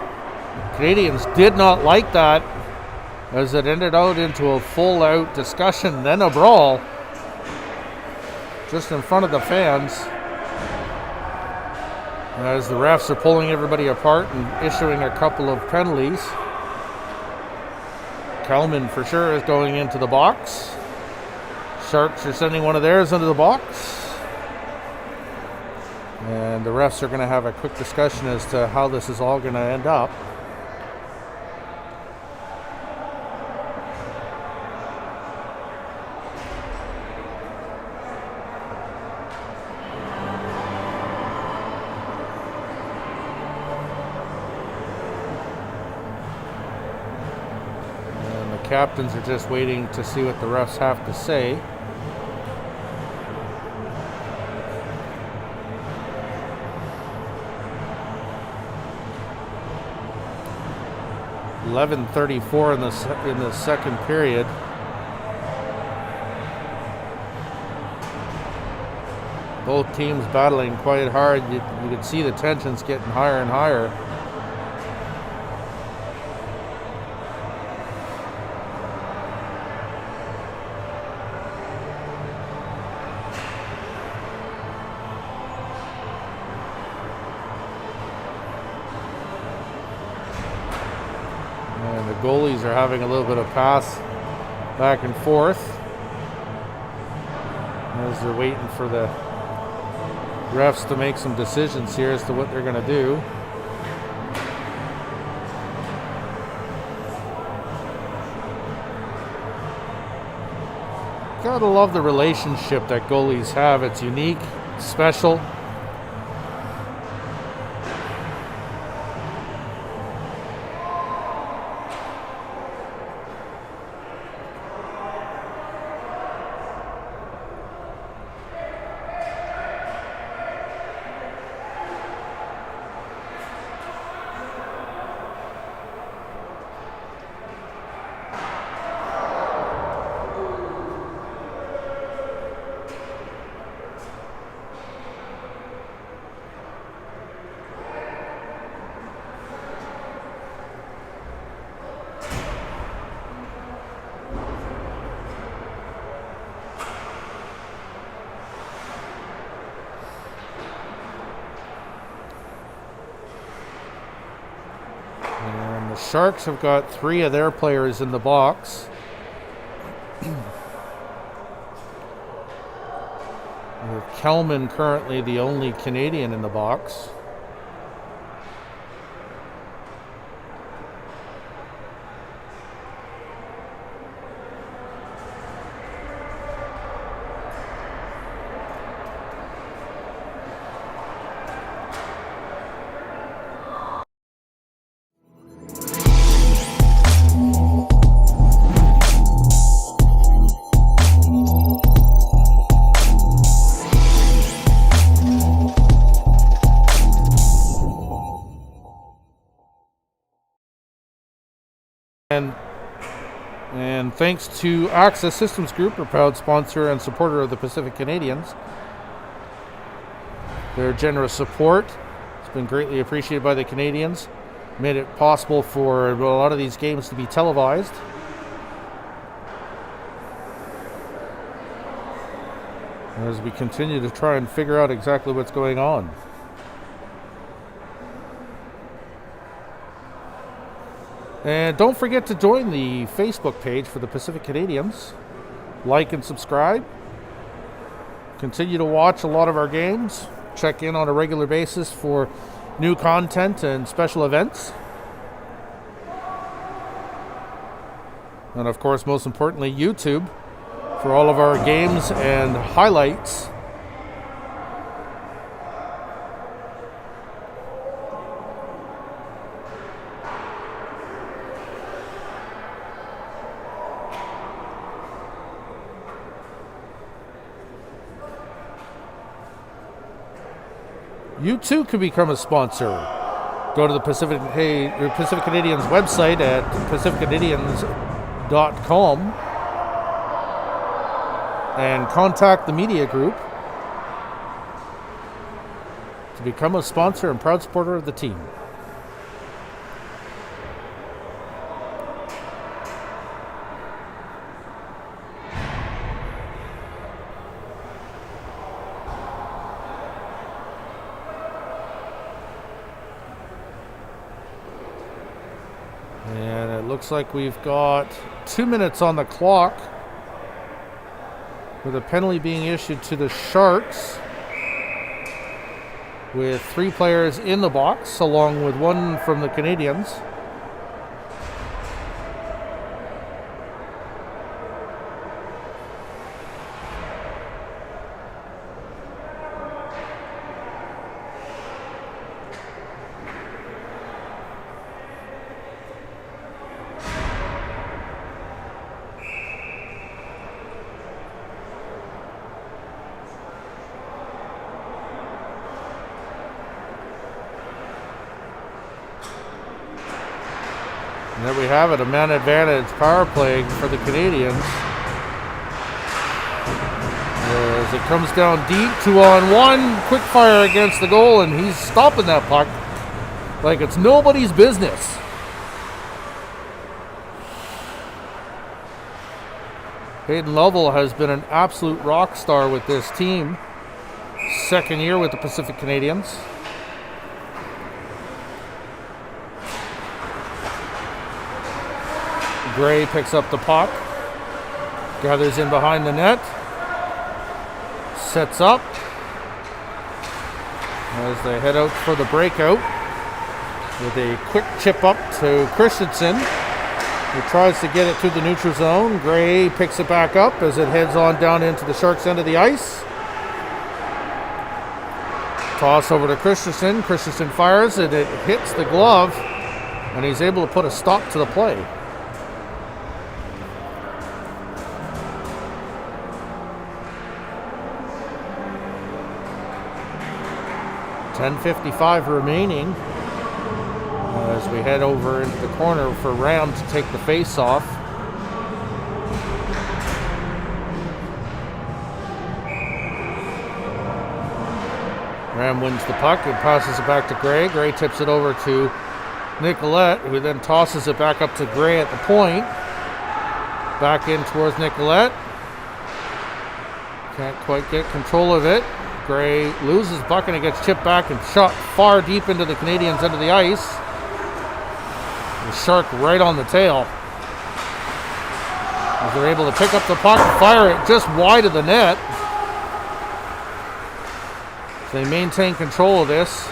Canadians did not like that, as it ended out into a full-out discussion, then a brawl, just in front of the fans, as the refs are pulling everybody apart and issuing a couple of penalties. Kelman for sure is going into the box. Sharks are sending one of theirs into the box. And the refs are going to have a quick discussion as to how this is all going to end up. And the captains are just waiting to see what the refs have to say. 11:34 in the second period. Both teams battling quite hard. You could see the tensions getting higher and higher. Goalies are having a little bit of pass back and forth as they're waiting for the refs to make some decisions here as to what they're going to do. Gotta love the relationship that goalies have. It's unique, special. The Sharks have got 3 of their players in the box. With Kelman currently the only Canadian in the box. And thanks to Access Systems Group, a proud sponsor and supporter of the Pacific Canadians. their generous support. It's been greatly appreciated by the Canadians. Made it possible for a lot of these games to be televised. As we continue to try and figure out exactly what's going on. And don't forget to join the Facebook page for the Pacific Canadians. Like and subscribe. Continue to watch a lot of our games. Check in on a regular basis for new content and special events. And of course, most importantly, YouTube for all of our games and highlights. You too can become a sponsor. Go to the Pacific Canadians website at pacificcanadians.com and contact the media group to become a sponsor and proud supporter of the team. And it looks like we've got 2 minutes on the clock, with a penalty being issued to the Sharks, with 3 players in the box along with 1 from the Canadians. And there we have it, a man advantage power play for the Canadians. As it comes down deep, 2-on-1, quick fire against the goal, and he's stopping that puck like it's nobody's business. Hayden Lovell has been an absolute rock star with this team. Second year with the Pacific Canadians. Gray picks up the puck, gathers in behind the net, sets up as they head out for the breakout with a quick chip up to Christensen, who tries to get it to the neutral zone. Gray picks it back up as it heads on down into the Sharks' end of the ice. Toss over to Christensen. Christensen fires it. It hits the glove, and he's able to put a stop to the play. .55 remaining as we head over into the corner for Ram to take the face-off. Ram wins the puck and passes it back to Gray. Gray tips it over to Nicolette, who then tosses it back up to Gray at the point. Back in towards Nicolette. Can't quite get control of it. Gray loses the puck and it gets chipped back and shot far deep into the Canadians' end of the ice. The Shark right on the tail. As they're able to pick up the puck and fire it just wide of the net. They maintain control of this.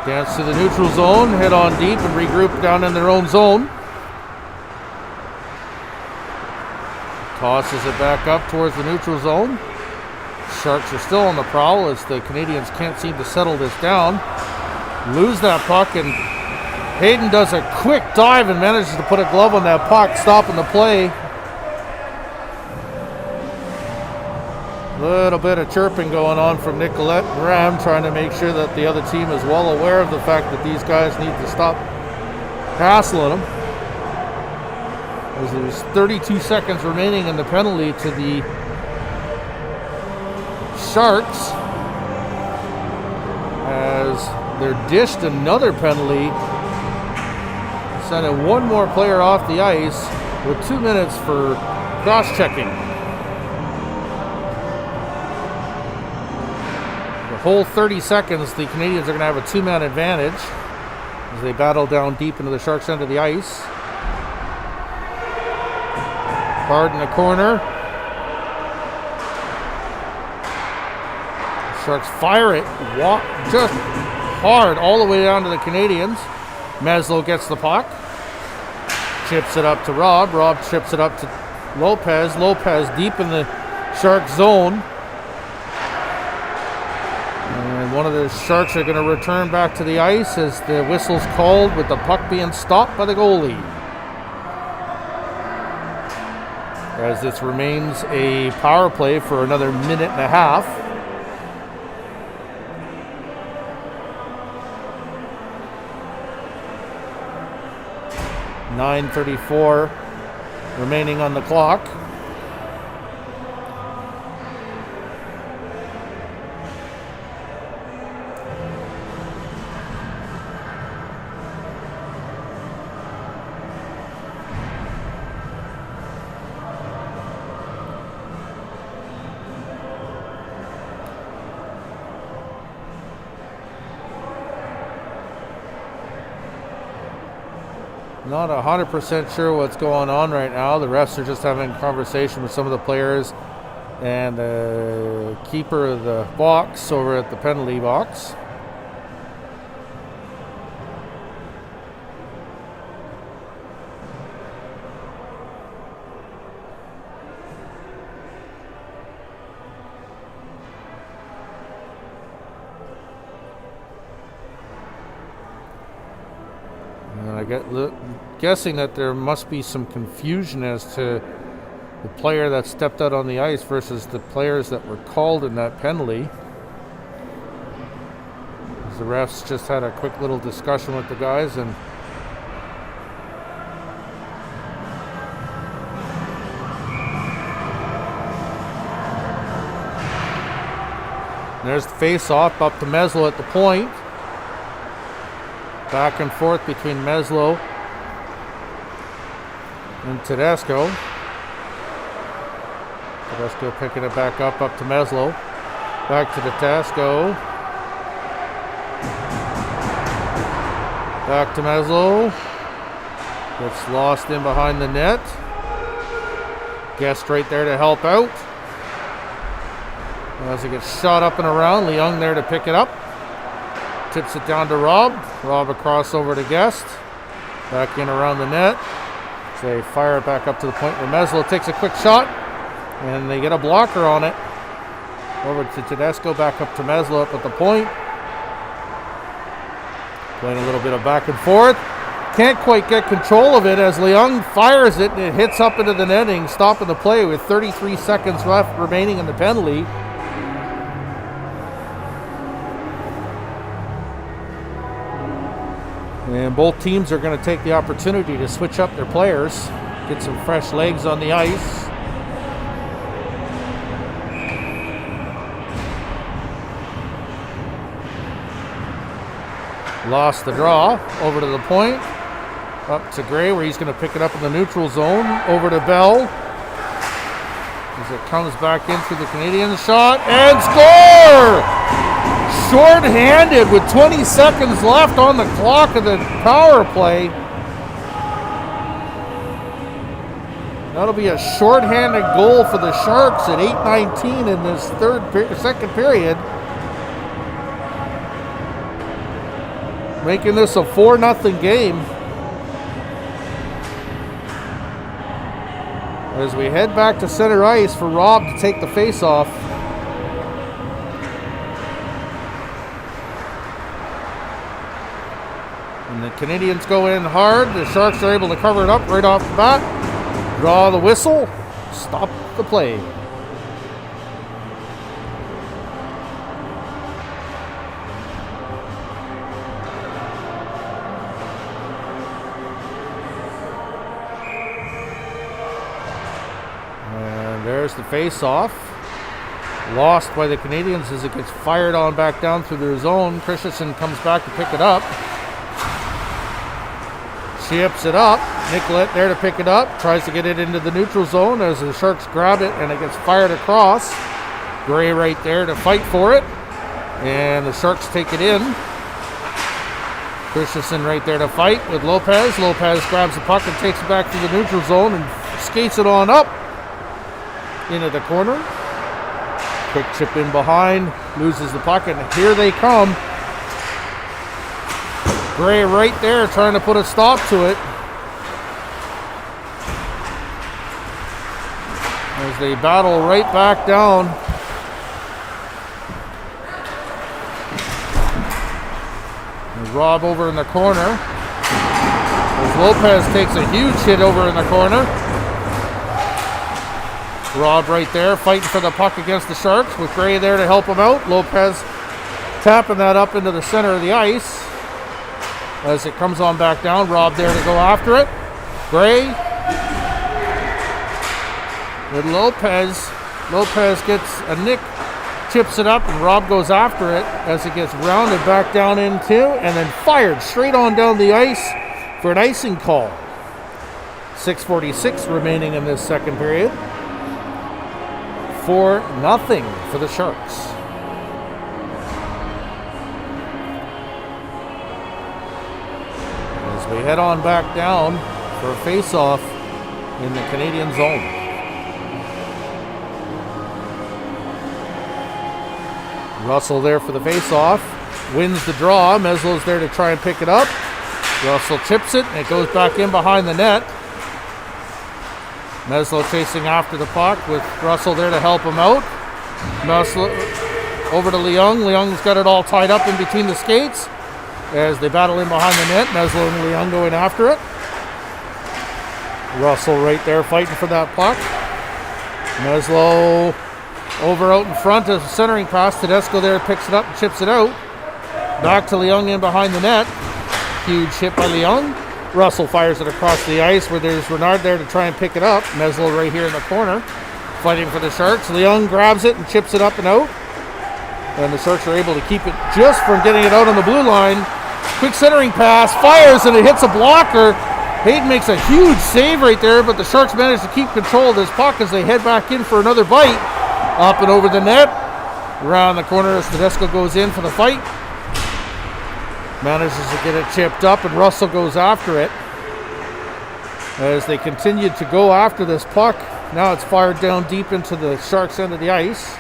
Dance to the neutral zone, head on deep and regroup down in their own zone. Tosses it back up towards the neutral zone. Sharks are still on the prowl as the Canadians can't seem to settle this down. Lose that puck, and Hayden does a quick dive and manages to put a glove on that puck, stopping the play. A little bit of chirping going on from Nicolette and Ram, trying to make sure that the other team is well aware of the fact that these guys need to stop hassling them. As there's 32 seconds remaining in the penalty to the Sharks. as they're dished another penalty, sending one more player off the ice with 2 minutes for cross-checking. The whole 30 seconds, the Canadians are going to have a 2-man advantage as they battle down deep into the Sharks' end of the ice. Hard in the corner. The Sharks fire it just hard all the way down to the Canadians. Meslow gets the puck. Chips it up to Rob. Rob chips it up to Lopez. Lopez deep in the Shark zone. And one of the Sharks are going to return back to the ice as the whistle's called with the puck being stopped by the goalie. As this remains a power play for another minute and a half. .9:34 remaining on the clock. Not 100% sure what's going on right now. The refs are just having a conversation with some of the players and the keeper of the box over at the penalty box. Guessing that there must be some confusion as to the player that stepped out on the ice versus the players that were called in that penalty. The refs just had a quick little discussion with the guys, and there's the face-off up to Meslow at the point. Back and forth between Meslow and Tedesco. Tedesco picking it back up to Meslow. Back to Tedesco. Back to Meslow. Gets lost in behind the net. Guest right there to help out. As it gets shot up and around, Leung there to pick it up. Tips it down to Rob. Rob across over to Guest. Back in around the net. So they fire it back up to the point where Meslow takes a quick shot. And they get a blocker on it. Over to Tedesco, back up to Meslow up at the point. Playing a little bit of back and forth. Can't quite get control of it as Leung fires it and it hits up into the netting, stopping the play with 33 seconds left remaining in the penalty. And both teams are going to take the opportunity to switch up their players, get some fresh legs on the ice. Lost the draw, over to the point, up to Gray where he's going to pick it up in the neutral zone, over to Bell. As it comes back in through the Canadian shot, and score! Short-handed with 20 seconds left on the clock of the power play. That'll be a short-handed goal for the Sharks at 8:19 in this second period. Making this a 4-0 game. As we head back to center ice for Rob to take the face-off. And the Canadians go in hard. The Sharks are able to cover it up right off the bat. Draw the whistle. Stop the play. And there's the face-off. Lost by the Canadians as it gets fired on back down through their zone. Christensen comes back to pick it up. Chips it up. Nicolette there to pick it up. Tries to get it into the neutral zone as the Sharks grab it and it gets fired across. Gray right there to fight for it. And the Sharks take it in. Christensen right there to fight with Lopez. Lopez grabs the puck and takes it back to the neutral zone and skates it on up into the corner. Quick chip in behind, loses the puck, and here they come. Gray right there trying to put a stop to it. As they battle right back down. There's Rob over in the corner. As Lopez takes a huge hit over in the corner. Rob right there fighting for the puck against the Sharks with Gray there to help him out. Lopez tapping that up into the center of the ice as it comes on back down. Rob there to go after it. Gray with Lopez. Lopez gets a nick, chips it up, and Rob goes after it as it gets rounded back down into and then fired straight on down the ice for an icing call. 6:46 remaining in this second period. 4-0 for the Sharks. As we head on back down for a face-off in the Canadian zone. Russell there for the face-off. Wins the draw. Meslow's there to try and pick it up. Russell chips it and it goes back in behind the net. Meslow chasing after the puck with Russell there to help him out. Meslow over to Leung. Leung's got it all tied up in between the skates as they battle in behind the net. Meslow and Leung going after it. Russell right there fighting for that puck. Meslow over out in front as a centering pass. Tedesco there picks it up and chips it out. Back to Leung in behind the net. Huge hit by Leung. Russell fires it across the ice where there's Renard there to try and pick it up. Meslow right here in the corner fighting for the Sharks. Leung grabs it and chips it up and out. And the Sharks are able to keep it just from getting it out on the blue line. Quick centering pass, fires and it hits a blocker. Hayden makes a huge save right there, but the Sharks manage to keep control of this puck as they head back in for another bite. Up and over the net. Around the corner as Tedesco goes in for the fight. Manages to get it chipped up and Russell goes after it. As they continue to go after this puck, now it's fired down deep into the Sharks' end of the ice.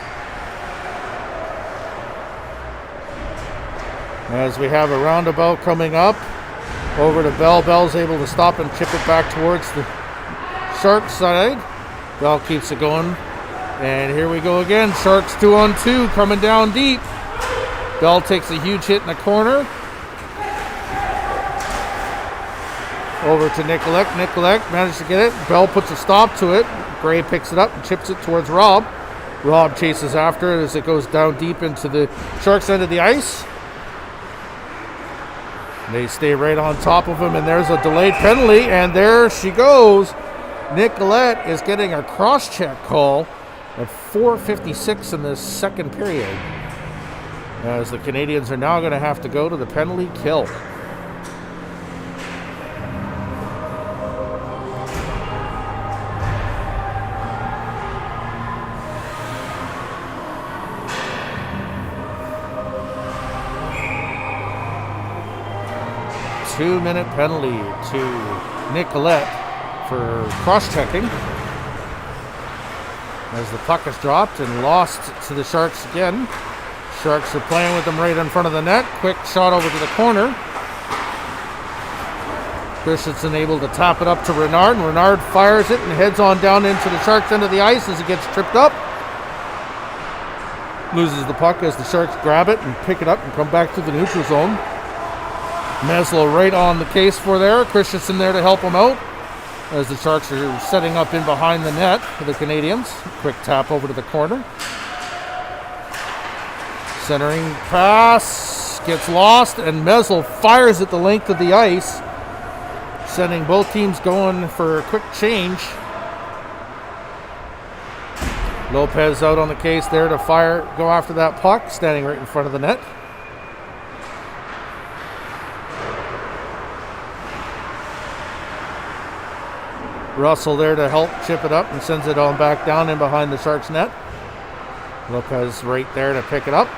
As we have a roundabout coming up, over to Bell. Bell's able to stop and chip it back towards the Sharks side. Bell keeps it going. And here we go again. Sharks 2-on-2 coming down deep. Bell takes a huge hit in the corner. Over to Nicolette. Nicolette managed to get it. Bell puts a stop to it. Gray picks it up and chips it towards Rob. Rob chases after it as it goes down deep into the Sharks' end of the ice. They stay right on top of him, and there's a delayed penalty, and there she goes. Nicolette is getting a cross-check call at 4:56 in this second period, as the Canadians are now going to have to go to the penalty kill. Two-minute penalty to Nicolette for cross-checking as the puck is dropped and lost to the Sharks again. Sharks are playing with them right in front of the net. Quick shot over to the corner. Christensen able to tap it up to Renard, and Renard fires it and heads on down into the Sharks' end of the ice as it gets tripped up. Loses the puck as the Sharks grab it and pick it up and come back to the neutral zone. Meslow right on the case for there. Christensen there to help him out as the Sharks are setting up in behind the net for the Canadians. Quick tap over to the corner. Centering pass gets lost, and Meslow fires at the length of the ice, sending both teams going for a quick change. Lopez out on the case there to go after that puck, standing right in front of the net. Russell there to help chip it up and sends it on back down in behind the Sharks net. Lopez right there to pick it up.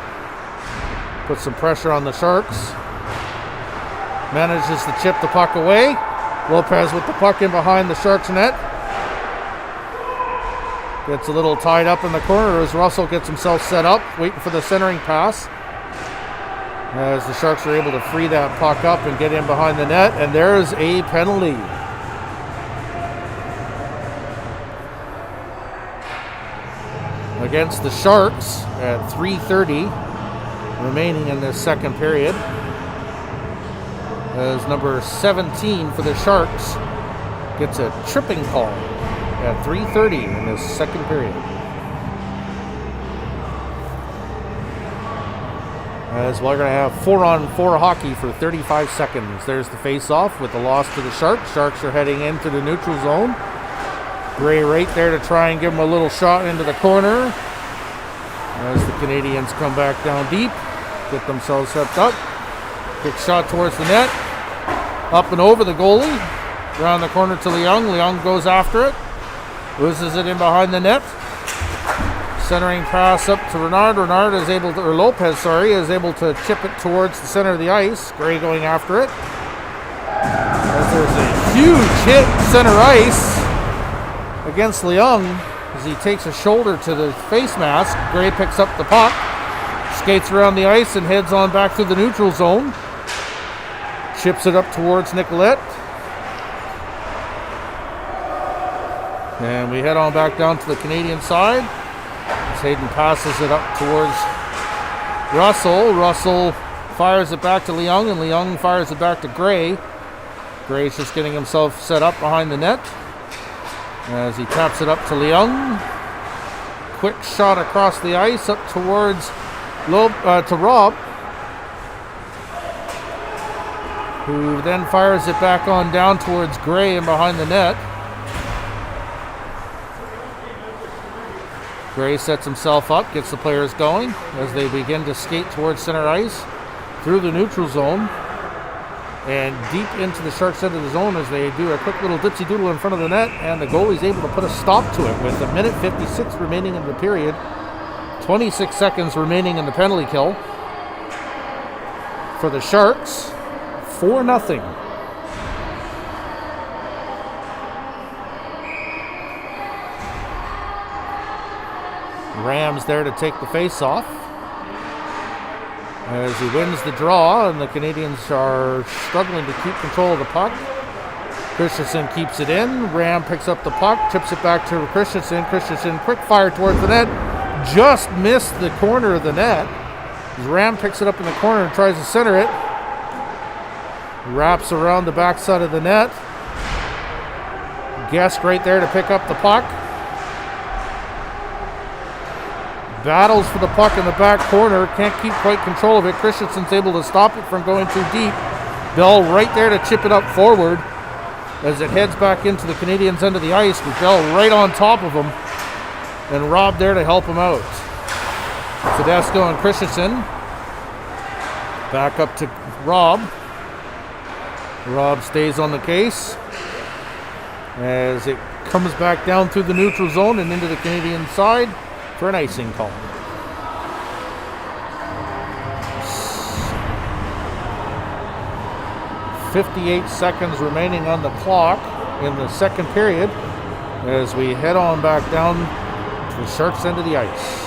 Put some pressure on the Sharks. Manages to chip the puck away. Lopez with the puck in behind the Sharks net. Gets a little tied up in the corner as Russell gets himself set up, waiting for the centering pass. As the Sharks are able to free that puck up and get in behind the net, and there's a penalty. Against the Sharks at 3:30 remaining in this second period. As number 17 for the Sharks gets a tripping call at 3:30 in this second period. As we're going to have 4-on-4 hockey for 35 seconds. There's the face-off with the loss to the Sharks. Sharks are heading into the neutral zone. Gray right there to try and give him a little shot into the corner. As the Canadians come back down deep, get themselves stepped up. Quick shot towards the net. Up and over the goalie. Around the corner to Leung. Leung goes after it. Loses it in behind the net. Centering pass up to Renard. Renard is able to, or Lopez, sorry, is able to chip it towards the center of the ice. Gray going after it. As there's a huge hit center ice against Leung as he takes a shoulder to the face mask. Gray picks up the puck, skates around the ice and heads on back through the neutral zone. Chips it up towards Nicolette. And we head on back down to the Canadian side. As Hayden passes it up towards Russell. Russell fires it back to Leung, and Leung fires it back to Gray. Gray's just getting himself set up behind the net. As he taps it up to Leung. Quick shot across the ice up towards to Rob, who then fires it back on down towards Gray and behind the net. Gray sets himself up, gets the players going as they begin to skate towards center ice through the neutral zone and deep into the Sharks end of the zone as they do a quick little dipsy doodle in front of the net, and the goalie's able to put a stop to it with 1:56 remaining in the period. 26 seconds remaining in the penalty kill. For the Sharks, 4-0. Rams there to take the face-off as he wins the draw, and the Canadians are struggling to keep control of the puck. Christensen keeps it in. Ram picks up the puck, tips it back to Christensen. Christensen quick fire towards the net. Just missed the corner of the net. Ram picks it up in the corner and tries to center it. Wraps around the backside of the net. Guest right there to pick up the puck. Battles for the puck in the back corner. Can't keep quite control of it. Christensen's able to stop it from going too deep. Bell right there to chip it up forward as it heads back into the Canadians' end of the ice, with Bell right on top of him. And Rob there to help him out. Tedesco and Christensen. Back up to Rob. Rob stays on the case as it comes back down through the neutral zone and into the Canadian side for an icing call. .58 seconds remaining on the clock in the second period as we head on back down to the Sharks' end of the ice.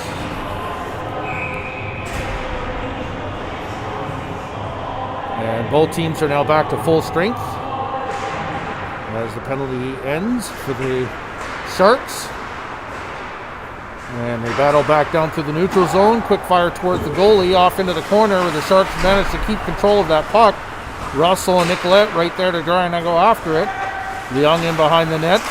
And both teams are now back to full strength as the penalty ends for the Sharks. And they battle back down through the neutral zone. Quick fire towards the goalie, off into the corner where the Sharks managed to keep control of that puck. Russell and Nicolette right there to try and go after it. Leung in behind the net.